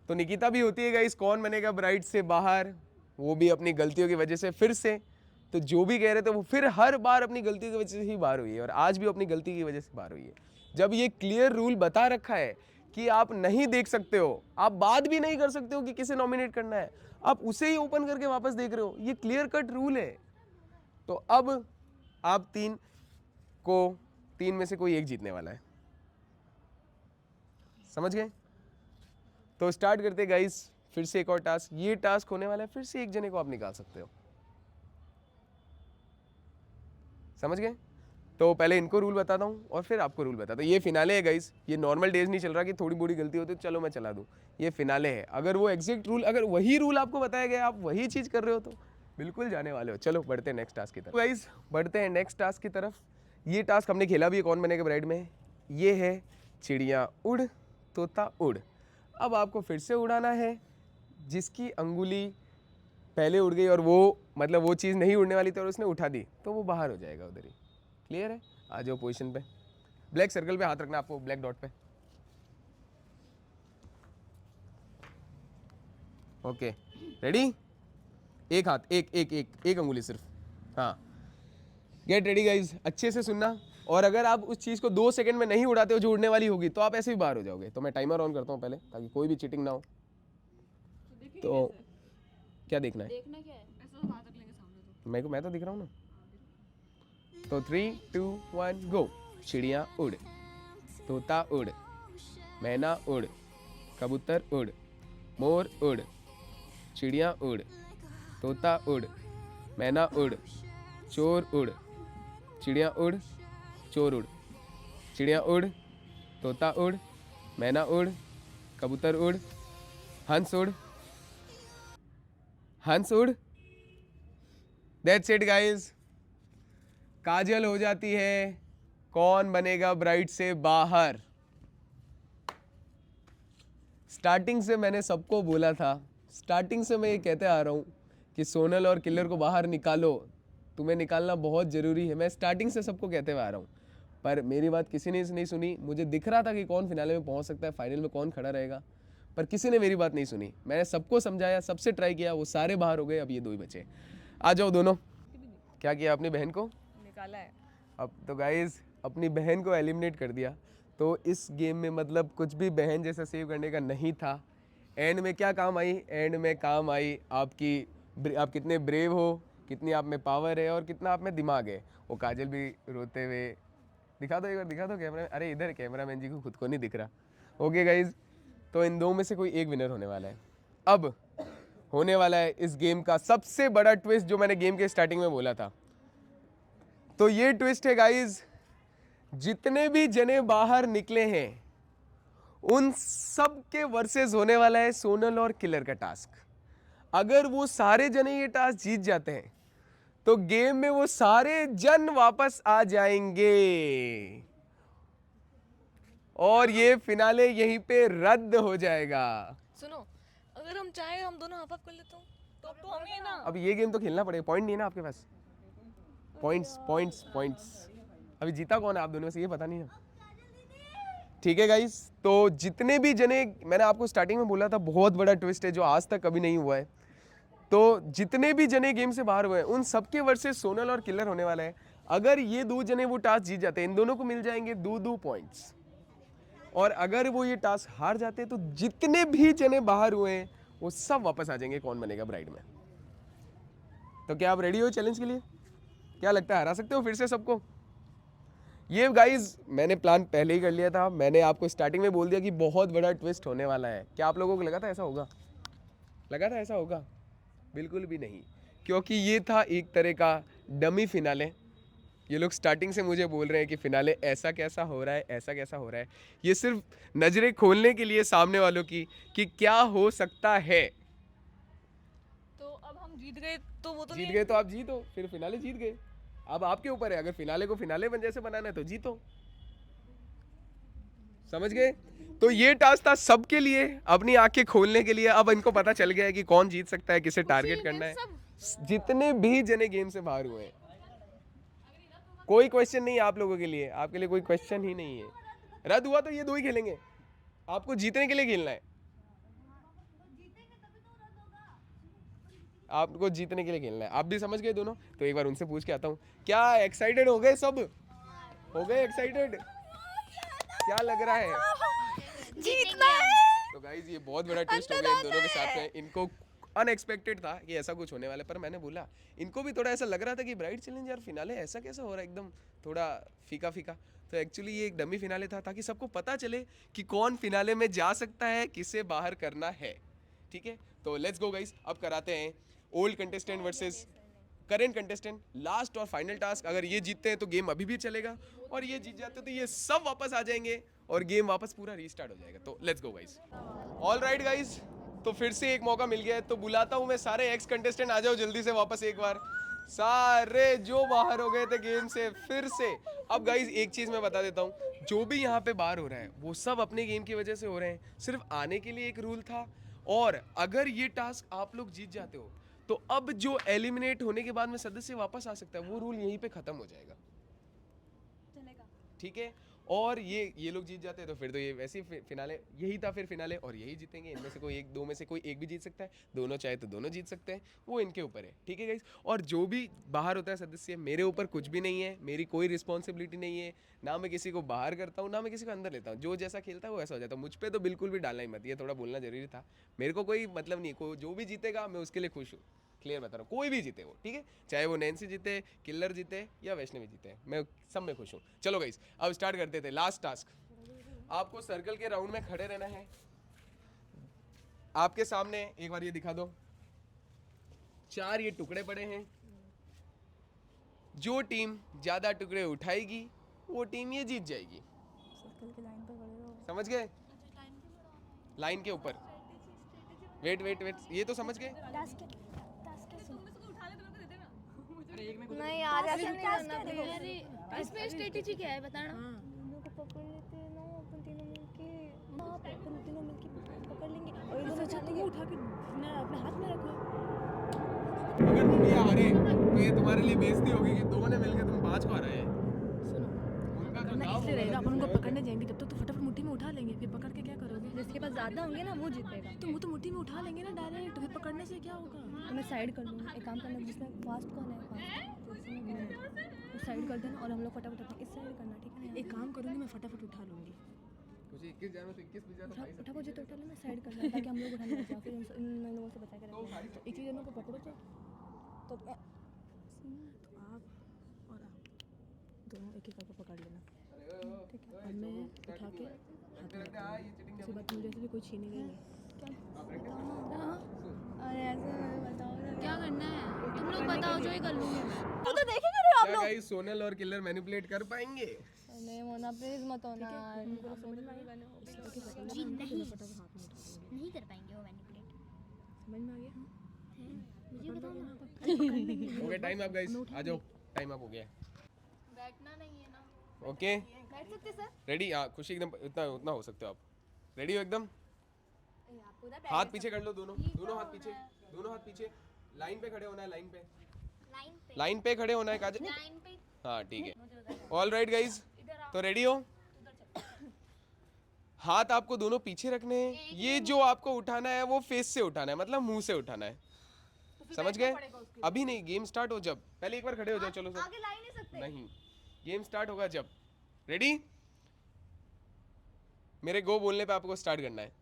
तो निकिता भी होती है गाइस कौन बनेगा ब्राइड से बाहर, वो भी अपनी गलतियों की वजह से फिर से। तो जो भी कह रहे थे वो फिर हर बार अपनी गलती की वजह से ही बाहर हुई है, और आज भी अपनी गलती की वजह से बाहर हुई है। जब ये क्लियर रूल बता रखा है कि आप नहीं देख सकते हो, आप बात भी नहीं कर सकते हो कि किसे नॉमिनेट करना है, आप उसे ही ओपन करके वापस देख रहे हो, ये क्लियर कट रूल है। तो अब आप 3 में से कोई एक जीतने वाला है, समझ गए? तो स्टार्ट करते गाइस, फिर से एक और टास्क। ये टास्क होने वाला है, फिर से एक जने को आप निकाल सकते हो, समझ गए? तो पहले इनको रूल बताता हूँ और फिर आपको रूल बताता हूँ। ये फिनाले है गाइस, ये नॉर्मल डेज नहीं चल रहा कि थोड़ी बड़ी गलती होती है तो चलो मैं चला दूँ। ये फिनाले है। अगर वो एग्जैक्ट रूल, अगर वही रूल आपको बताया गया, आप वही चीज़ कर रहे हो तो बिल्कुल जाने वाले हो। चलो बढ़ते हैं नेक्स्ट टास्क की तरफ। गाइस बढ़ते हैं नेक्स्ट टास्क की तरफ। ये टास्क हमने खेला भी है कौन बनेगा ब्राइड में। ये है चिड़िया उड़ तोता उड़। अब आपको फिर से उड़ाना है, जिसकी अंगुली पहले उड़ गई और वो मतलब वो चीज़ नहीं उड़ने वाली थी और उसने उठा दी तो वो बाहर हो जाएगा उधर ही। क्लियर है? आ जाओ पोजीशन पे, ब्लैक सर्कल पे हाथ रखना आपको, ब्लैक डॉट पे। Okay ready? एक हाथ, एक अंगुली सिर्फ। हाँ, गेट रेडी गाइज, अच्छे से सुनना। और अगर आप उस चीज़ को 2 सेकंड में नहीं उड़ाते हो जो उड़ने वाली होगी तो आप ऐसे भी बाहर हो जाओगे। तो मैं टाइमर ऑन करता हूँ पहले, ताकि कोई भी चीटिंग ना हो। तो क्या देखना है? देखना क्या है? ऐसा हाथ रख लेंगे सामने तो। मैं तो दिख रहा हूँ ना। तो 3 2 1 गो। चिड़िया उड़, तोता उड़, मैना उड़, कबूतर उड़, मोर उड़, चिड़िया उड़, तोता उड़, मैना उड़, चोर उड़, चिड़िया उड़, चोर उड़, चिड़िया उड़, तोता उड़, मैना उड़, कबूतर उड़, हंस उड़, हंस उड़। That's it guys. काजल हो जाती है कौन बनेगा ब्राइड से बाहर। स्टार्टिंग से मैंने सबको बोला था, स्टार्टिंग से मैं ये कहते आ रहा हूँ कि सोनल और किलर को बाहर निकालो, तुम्हें निकालना बहुत ज़रूरी है। मैं स्टार्टिंग से सबको कहते हुए आ रहा हूँ, पर मेरी बात किसी ने नहीं सुनी। मुझे दिख रहा था कि कौन फिनाले में पहुँच सकता है, फाइनल में कौन खड़ा रहेगा, पर किसी ने मेरी बात नहीं सुनी। मैंने सबको समझाया, सबसे ट्राई किया, वो सारे बाहर हो गए। अब ये 2 ही बचे। आ जाओ दोनों। क्या किया अपनी बहन को? निकाला है। अब तो गाइज अपनी बहन को एलिमिनेट कर दिया। तो इस गेम में मतलब कुछ भी बहन जैसा सेव करने का नहीं था। एंड में क्या काम आई? एंड में काम आई आपकी, आप कितने ब्रेव हो, कितनी आप में पावर है और कितना आप में दिमाग है। वो काजल भी रोते हुए, दिखा दो एक बार, दिखा दो कैमरा। अरे इधर कैमरा मैन जी को खुद को नहीं दिख रहा। ओके गाइज, तो इन 2 में से कोई एक विनर होने वाला है। अब होने वाला है इस गेम का सबसे बड़ा ट्विस्ट, जो मैंने गेम के स्टार्टिंग में बोला था। तो ये ट्विस्ट है गाइज, जितने भी जने बाहर निकले हैं उन सब के वर्सेस होने वाला है सोनल और किलर का टास्क। अगर वो सारे जने ये टास्क जीत जाते हैं तो गेम में वो सारे जन वापस आ जाएंगे और ये फिनाले यहीं पे रद्द हो जाएगा। सुनो, अगर हम चाहें हम दोनों हाफ हाफ कर लेते हो तो अब तो हम ही है ना। अब ये गेम तो खेलना पड़ेगा, पॉइंट नहीं है ना आपके पास। Points points points. अभी जीता कौन है आप दोनों में से ये पता नहीं ना। ठीक है गाइस, तो जितने भी जने, मैंने आपको स्टार्टिंग में बोला था बहुत बड़ा ट्विस्ट है जो आज तक कभी नहीं हुआ है। तो जितने भी जने गेम से बाहर हुए हैं उन सबके वर्सेस सोनल और किलर होने वाला है। अगर ये 2 जने वो टास्क जीत जाते हैं, इन दोनों को मिल जाएंगे 2-2 पॉइंट्स, और अगर वो ये टास्क हार जाते हैं तो जितने भी जने बाहर हुए हैं वो सब वापस आ जाएंगे कौन बनेगा ब्राइड में। तो क्या आप रेडी हो चैलेंज के लिए? क्या लगता है हरा सकते हो फिर से सबको? ये गाइज मैंने प्लान पहले ही कर लिया था, मैंने आपको स्टार्टिंग में बोल दिया कि बहुत बड़ा ट्विस्ट होने वाला है। क्या आप लोगों को लगा था ऐसा होगा? लगा था ऐसा होगा? बिल्कुल भी नहीं, क्योंकि ये था एक तरह का डमी फिनाले। ये लोग स्टार्टिंग से मुझे बोल रहे हैं कि फिनाले ऐसा कैसा हो रहा है, ऐसा कैसा हो रहा है। ये सिर्फ नजरें खोलने के लिए सामने वालों की कि क्या हो सकता है। तो अब हम जीत गए तो वो तो जीत नहीं गए तो आप जीतो, फिर फिनाले जीत गए। अब आपके ऊपर है, अगर फिनाले को फिनाले बन जैसे बनाना है तो जीतो। समझ गए? तो ये टास्क था सबके लिए, अपनी आंखें खोलने के लिए। अब इनको पता चल गया है कि कौन जीत सकता है, किसे टारगेट करना है। जितने भी जने गेम से बाहर हुए हैं, कोई क्वेश्चन नहीं है आप लोगों के लिए, आपके लिए कोई क्वेश्चन ही नहीं है। रद्द हुआ तो ये 2 ही खेलेंगे, आपको जीतने के लिए खेलना है, आपको जीतने के लिए खेलना है। आप भी समझ गए दोनों? तो एक बार उनसे पूछ के आता हूँ, क्या एक्साइटेड हो गए सब? हो गए एक्साइटेड? क्या लग रहा है? जीतना है। तो गाइज ये बहुत बड़ा ट्विस्ट हो गया इन दोनों के साथ में। इनको अनएक्सपेक्टेड था कि ऐसा कुछ होने वाला है, पर मैंने बोला इनको भी थोड़ा ऐसा लग रहा था कि ब्राइड चैलेंज यार फिनाले ऐसा कैसा हो रहा है, एकदम थोड़ा फीका फीका। तो एक्चुअली ये एक डमी फिनाले था ताकि सबको पता चले कि कौन फिनाले में जा सकता है, किसे बाहर करना है। ठीक है, तो लेट्स गो गाइज। अब कराते हैं old contestant versus current contestant, last और फाइनल टास्क। अगर ये जीतते हैं तो गेम अभी भी चलेगा, और ये जीत जाते हैं तो ये सब वापस आ जाएंगे और गेम वापस पूरा रीस्टार्ट हो जाएगा। तो let's go guys. All right guys, तो फिर से एक मौका मिल गया है, तो बुलाता हूं मैं सारे एक्स कंटेस्टेंट, आ जाओ जल्दी से वापस एक बार। सारे जो बाहर हो गए थे गेम से फिर से। अब गाइस एक चीज मैं बता देता हूँ, जो भी यहाँ पे बाहर हो रहा है वो सब अपने गेम की वजह से हो रहे हैं। सिर्फ आने के लिए एक रूल था, और अगर ये टास्क आप लोग जीत जाते हो तो अब जो एलिमिनेट होने के बाद में सदस्य वापस आ सकता है, वो रूल यहीं पे खत्म हो जाएगा। ठीक है, और ये लोग जीत जाते हैं तो फिर तो ये वैसे ही फिनाले यही था, फिर फिनाले और यही जीतेंगे। इनमें से कोई एक, 2 में से कोई एक भी जीत सकता है, दोनों चाहे तो दोनों जीत सकते हैं, वो इनके ऊपर है। ठीक है गाइस, और जो भी बाहर होता है सदस्य, मेरे ऊपर कुछ भी नहीं है, मेरी कोई रिस्पॉन्सिबिलिटी नहीं है, ना मैं किसी को बाहर करता हूँ ना मैं किसी को अंदर लेता हूँ। जो जैसा खेलता है वो ऐसा हो जाता है। मुझ पर तो बिल्कुल भी डालना ही मत, ये थोड़ा बोलना जरूरी था। मेरे को कोई मतलब नहीं, कोई जो भी जीतेगा मैं उसके लिए खुश हूँ। क्लियर बता रहा हूँ, कोई भी जीते वो, ठीक है, चाहे वो नैन्सी जीते, किलर जीते या वैष्णवी जीते, मैं सब में खुश हूँ। चलो गाइस अब स्टार्ट करते थे लास्ट टास्क। आपको सर्कल के राउंड में खड़े रहना है। आपके सामने एक बार ये दिखा दो, 4 ये टुकड़े पड़े हैं। जो टीम ज्यादा टुकड़े उठाएगी वो टीम ये जीत जाएगी। समझ गए? लाइन के ऊपर। वेट वेट वेट, ये तो समझ गए? नहीं यार ऐसा नहीं करना प्लीज। अरे इसमें स्ट्रेटेजी क्या है बताना। दोनों को पकड़ लेते हैं ना अपन तीनों मिलके। हाँ अपन तीनों मिलके पकड़ लेंगे और ये अच्छा तुम उठा के ना अपने हाथ में रखो। अगर तुम ये हारे तो ये तुम्हारे लिए बेइज्जती होगी कि 2 ने मिलकर तुम 5 को हराए। सुनो, उनका तो करना दाव इसलिए रहेगा, होगा अपन उनको जिसमें- पकड़ने जाएंगे जब तक तो फटाफट मुट्ठी में उठा लेंगे, फिर पकड़ के क्या करोगे? जिसके पास ज़्यादा होंगे ना वो जीतेगा। तुम वो तो मुट्ठी में उठा लेंगे ना डायरेक्ट, फिर पकड़ने से क्या होगा? तो मैं साइड कर लूँगी। एक काम करना, जिसमें फास्ट कौन है, वो साइड कर देना और हम लोग फटाफट अपने इस साइड करना, ठीक है? एक काम करूंगी, मैं फटाफट उठा लूंगी। मुझे 21 जाना तो 21 भी जाना भाई सब। उठा जो उठा लेना, साइड करना ताकि हम लोग उठाने लग जाए, फिर इन लोगों से बचा के रखना। एक चीज़ जनों को पकड़ो तो आप और आप दोनों एक करके पकड़ लेना, ठीक है? और मैं उठा के हाथ में रखूंगी। उसके बाद मुझे से भी कोई छीनेगा नहीं। अरे ऐसे बताओ ना क्या करना है तुम लोग बताओ, जो ही कर लूँगी मैं। तो देखेंगे ना क्या गाइस सोनल और किलर मैनिपुलेट कर पाएंगे? नहीं मोना प्लीज मत होना यार। जी नहीं नहीं कर पाएंगे वो मैनिपुलेट। समझ में आ गया? मुझे बताओ ना। ओके टाइम अप गाइस, आ जाओ, टाइम अप हो गया। बैठना नहीं है ना। ओके बैठ सकते सर? रेडी? हाँ खुशी एकदम उतना उतना हो सकते हो आप। रेडी हो एकदम? आप पूरा हाथ पीछे कर लो, दोनों हाथ पीछे, दोनों हाथ पीछे। लाइन पे खड़े होना है, लाइन पे खड़े होना है काजल। लाइन पे हाँ ठीक है। ऑल राइट गाइज, तो रेडी हो? हाथ आपको दोनों पीछे रखने हैं। ये जो आपको उठाना है वो फेस से उठाना है, मतलब मुंह से उठाना है। समझ गए? अभी नहीं, गेम स्टार्ट हो जब। पहले एक बार खड़े हो जाओ, चलो सब। आगे ला ही नहीं सकते। नहीं, गेम स्टार्ट होगा जब। रेडी? मेरे गो बोलने पे आपको स्टार्ट करना है।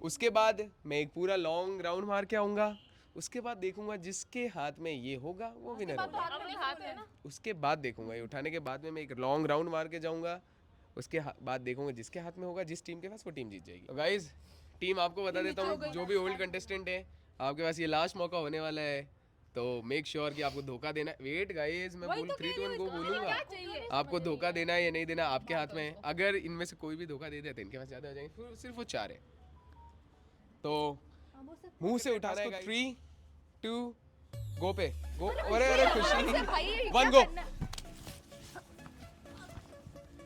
उसके बाद मैं एक पूरा लॉन्ग राउंड मार के आऊंगा। उसके बाद देखूंगा जिसके हाथ में ये होगा वो विनर होगा। अपने हाथ है ना। उसके बाद देखूंगा, ये उठाने के बाद में मैं एक लॉन्ग राउंड मार के जाऊंगा। उसके बाद देखूंगा जिसके हाथ में होगा, जिस टीम के पास, वो टीम जीत जाएगी। तो गाइज टीम आपको बता देता हूँ, जो भी ओल्ड कंटेस्टेंट है आपके पास ये लास्ट मौका होने वाला है। तो मेक श्योर कि आपको धोखा देना। वेट गाइज, मैं बोल 3 2 1 गो बोलूंगा। आपको धोखा देना है या नहीं देना आपके हाथ में है। अगर इनमें से कोई भी धोखा दे दे तो इनके पास ज्यादा हो जाएंगे। सिर्फ वो 4 है, तो मुंह से उठाना है। 3 2 गो पे गो। अरे अरे खुशी 1 गो।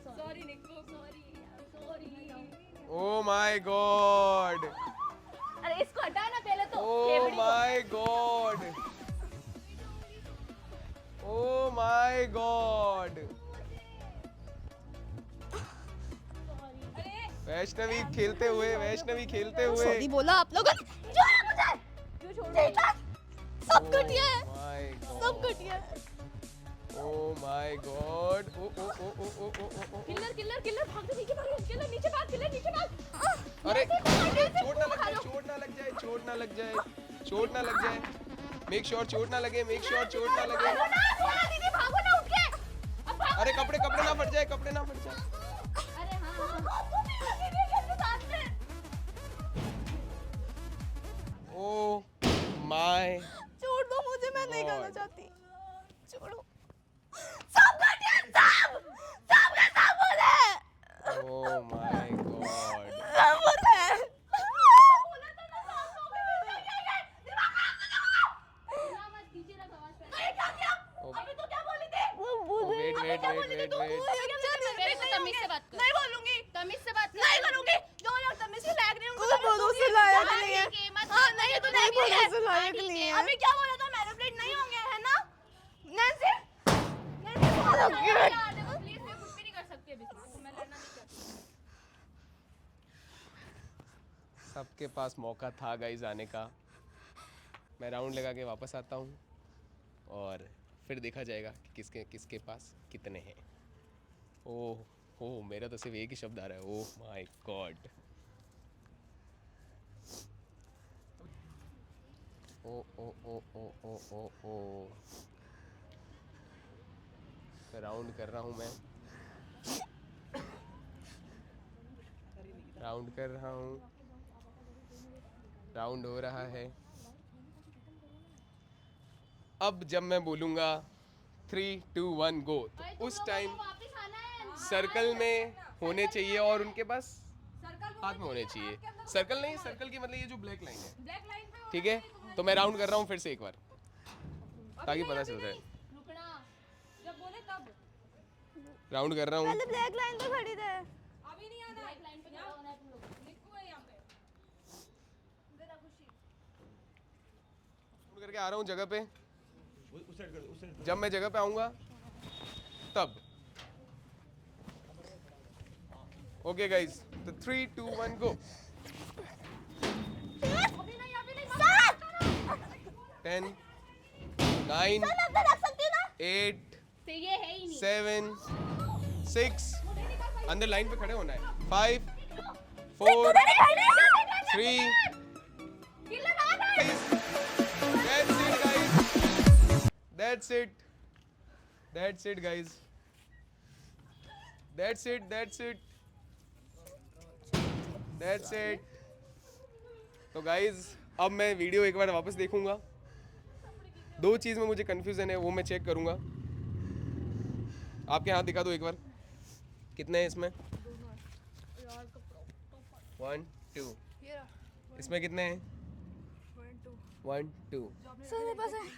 सॉरी निको, सॉरी। ओ माय गॉड, अरे इसको हटा ना पहले तो। ओ my god, O my God. Vaishnavi खेलते हुए, वैष्णवी खेलते हुए। बोला आप लोगों ने। सब घटिया है, सब घटिया है। Oh my god, oh oh oh oh oh oh oh. Killer killer killer, भाग दे नीचे, भाग किलर नीचे भाग, किलर नीचे भाग। अरे चोट ना लग जाए, चोट ना लग जाए, चोट ना लग जाए, चोट ना लग जाए। मेक श्योर चोट ना लगे, मेक श्योर चोट ना लगे। दीदी भागो ना, उठ के। अरे कपड़े कपड़े ना फट जाए, कपड़े ना फट जाए। अरे हाँ साथ में। ओ माय, छोड़ दो मुझे, मैं नहीं करना चाहती। छोड़ो। सब घटिया, सब के सब बोले। Oh my god. सब बोले। Wait wait wait wait wait. मेरे को तमीज से बात कर। नहीं बोलूंगी, तमीज से बात कर। नहीं करूंगी। जो लोग तमीज से लायक नहीं उनको भरोसे लायक नहीं है। हाँ नहीं तो नहीं भरोसे लायक नहीं है। अभी क्या बोला था, मैनिपुलेट नहीं होंगे, है ना? नैन्सी प्लीज, मैं कुछ भी नहीं कर सकती अभी। मैं लड़ना नहीं चाहती। सबके पास मौका था गाइस आने का। मैं राउंड लगा के वापस आता हूँ और फिर देखा जाएगा कि किसके किसके पास कितने हैं। ओह ओह, मेरा तो सिर्फ एक ही शब्द आ रहा है, oh my god. Oh oh oh oh oh oh oh. Round कर रहा हूँ मैं, राउंड कर रहा हूँ, राउंड हो रहा है। अब जब मैं बोलूँगा 3 2 1 गो, तो उस टाइम सर्कल में होने चाहिए और उनके पास हाथ में होने चाहिए। सर्कल नहीं, सर्कल की मतलब ये जो ब्लैक लाइन है, ठीक है? तो मैं राउंड कर रहा हूँ फिर से एक बार, ताकि पता चल जाए। रुकना, जब बोले तब। राउंड कर रहा हूँ। पहले ब्लैक लाइन पे खड़ी थे। अभी नहीं आना है, लाइन पे खड़ा होना है तुम लोग। निक्कू है यहाँ पे। राउंड करके आ रहा हूँ जगह पे। जब मैं जगह पे आऊँगा तब। ओके गाइस, तो 3 2 1 गो। 10 9 8 तो ये है ही नहीं। 7 6, अंदर लाइन पे खड़े होना है। 5 4 3 That's it, guys. That's it, guys. That's it, that's it. That's it. तो गाइज अब मैं वीडियो एक बार वापस देखूंगा। 2 चीज़ में मुझे कंफ्यूजन है, वो मैं चेक करूंगा। आपके हाथ दिखा दो एक बार, कितने हैं इसमें? 1 2। इसमें कितने हैं? 1 2।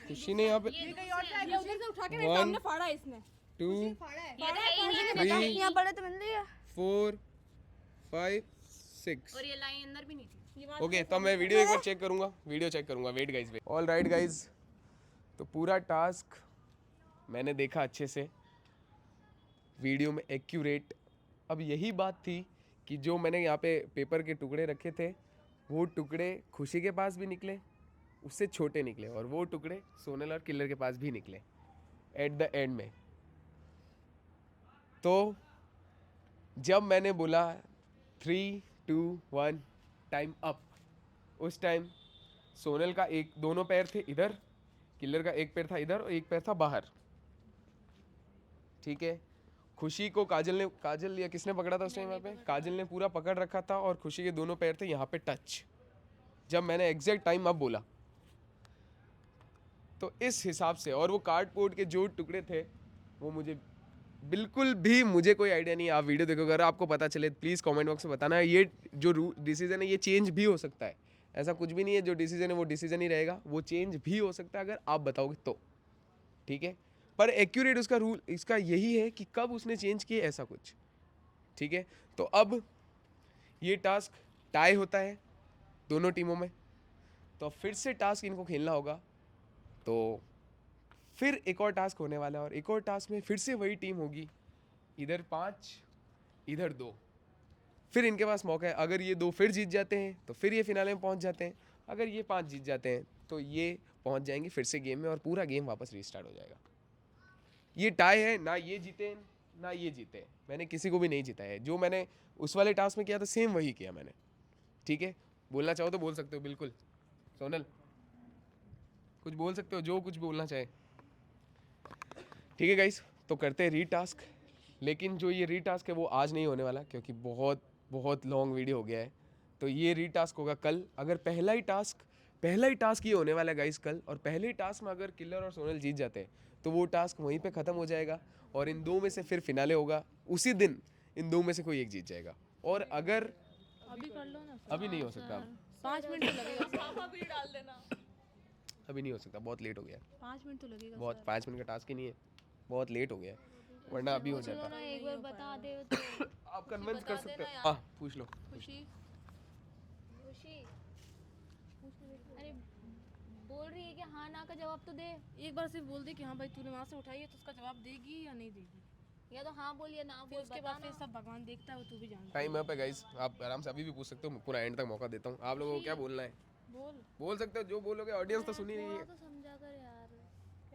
खुशी ने यहाँ पे उधर से उठा के 1 फाड़ा इसने। 2 ये तो है ही नहीं। 3 यहाँ पड़े तो मिल रही है। 4 5 6। और ये लाइन अंदर भी नहीं थी। ओके, तो मैं वीडियो एक बार चेक करूंगा, वीडियो चेक करूंगा। Wait guys, wait. All right guys, तो पूरा टास्क मैंने देखा अच्छे से। वीडियो में एक्यूरेट अब यही बात थी कि जो मैंने यहाँ पे पेपर के टुकड़े रखे थे वो टुकड़े खुशी के पास भी निकले, उससे छोटे निकले, और वो टुकड़े सोनल और किलर के पास भी निकले एट द एंड में। तो जब मैंने बोला 3, 2, 1 टाइम अप, उस टाइम सोनल का दोनों पैर थे इधर, किलर का एक पैर था इधर और एक पैर था बाहर, ठीक है। खुशी को काजल या किसने पकड़ा था उस टाइम? यहाँ पे काजल ने पूरा पकड़ रखा था और खुशी के दोनों पैर थे यहाँ पे टच, जब मैंने एग्जैक्ट टाइम अप बोला। तो इस हिसाब से, और वो कार्डबोर्ड के जो टुकड़े थे वो मुझे बिल्कुल भी मुझे कोई आइडिया नहीं है। आप वीडियो देखोगे, अगर आपको पता चले प्लीज़ कमेंट बॉक्स में बताना। ये जो डिसीजन है ये चेंज भी हो सकता है, ऐसा कुछ भी नहीं है जो डिसीजन है वो डिसीजन ही रहेगा, वो चेंज भी हो सकता है अगर आप बताओगे तो, ठीक है। पर एक्यूरेट उसका रूल इसका यही है कि कब उसने चेंज किए, ऐसा कुछ, ठीक है। तो अब ये टास्क टाई होता है दोनों टीमों में, तो फिर से टास्क इनको खेलना होगा। तो फिर एक और टास्क होने वाला है और एक और टास्क में फिर से वही टीम होगी, इधर 5 इधर 2। फिर इनके पास मौका है, अगर ये 2 फिर जीत जाते हैं तो फिर ये फिनाले में पहुंच जाते हैं, अगर ये 5 जीत जाते हैं तो ये पहुंच जाएंगे फिर से गेम में और पूरा गेम वापस रीस्टार्ट हो जाएगा। ये टाई है, ना ये जीते ना ये जीते, मैंने किसी को भी नहीं जीता है। जो मैंने उस वाले टास्क में किया था सेम वही किया मैंने, ठीक है। बोलना चाहो तो बोल सकते हो, बिल्कुल सोनल कुछ बोल सकते हो, जो कुछ बोलना चाहे, ठीक है गाइस। तो करते हैं रीटास्क, लेकिन जो ये रीटास्क है वो आज नहीं होने वाला क्योंकि बहुत बहुत लॉन्ग वीडियो हो गया है। तो ये रीटास्क होगा कल। अगर पहला ही टास्क ये होने वाला है गाइस कल, और पहले ही टास्क में अगर किलर और सोनल जीत जाते हैं तो वो टास्क वहीं पे ख़त्म हो जाएगा और इन 2 में से फिर फिनाले होगा, उसी दिन इन 2 में से कोई एक जीत जाएगा। और अगर अभी कर लो ना, अभी नहीं हो सकता, 5 मिनट तो लगेगा, अभी डाल देना। अभी नहीं हो सकता, बहुत लेट हो गया, 5 मिनट तो लगेगा बहुत 5 मिनट का टास्क ही नहीं है, बहुत लेट हो गया, वरना अभी हो जाता। एक बार बता दे तो आप कन्विंस कर सकते हो, हाँ पूछ लो। खुशी। खुशी अरे बोल रही है कि हाँ ना का जवाब तो दे, एक बार सिर्फ बोल दे कि हाँ भाई तूने वहाँ से उठाई है तो उसका जवाब देगी या नहीं देगी, या तो हाँ बोल या ना फिर बोल, उसके बाद फिर सब भगवान देखता है वो तू भी जानता टाइम अप है गाइस, आप आराम से अभी भी पूछ सकते हो, पूरा एंड तक मौका देता हूँ। आप लोगों को क्या बोलना है है। बोल बोल सकते हो, जो बोलोगे ऑडियंस तो सुन ही रही है। तो समझा कर यार।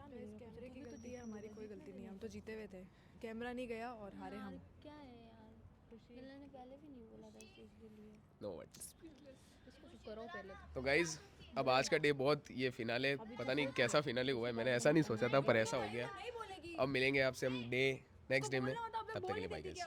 कैमरे की गलती है, हमारी कोई गलती नहीं है, हम तो जीते हुए थे, कैमरा नहीं गया और हारे हम। क्या है यार, मिलने ने पहले भी नहीं बोला था इस चीज़ के लिए। No words. इसको चुप करो पहले तो गाइज अब आज का डे बहुत, ये फिनाले पता नहीं कैसा फिनाले हुआ है, मैंने ऐसा नहीं सोचा था पर ऐसा हो गया। अब मिलेंगे आपसे हम नेक्स्ट डे में, तब तक के लिए बाय गाइस।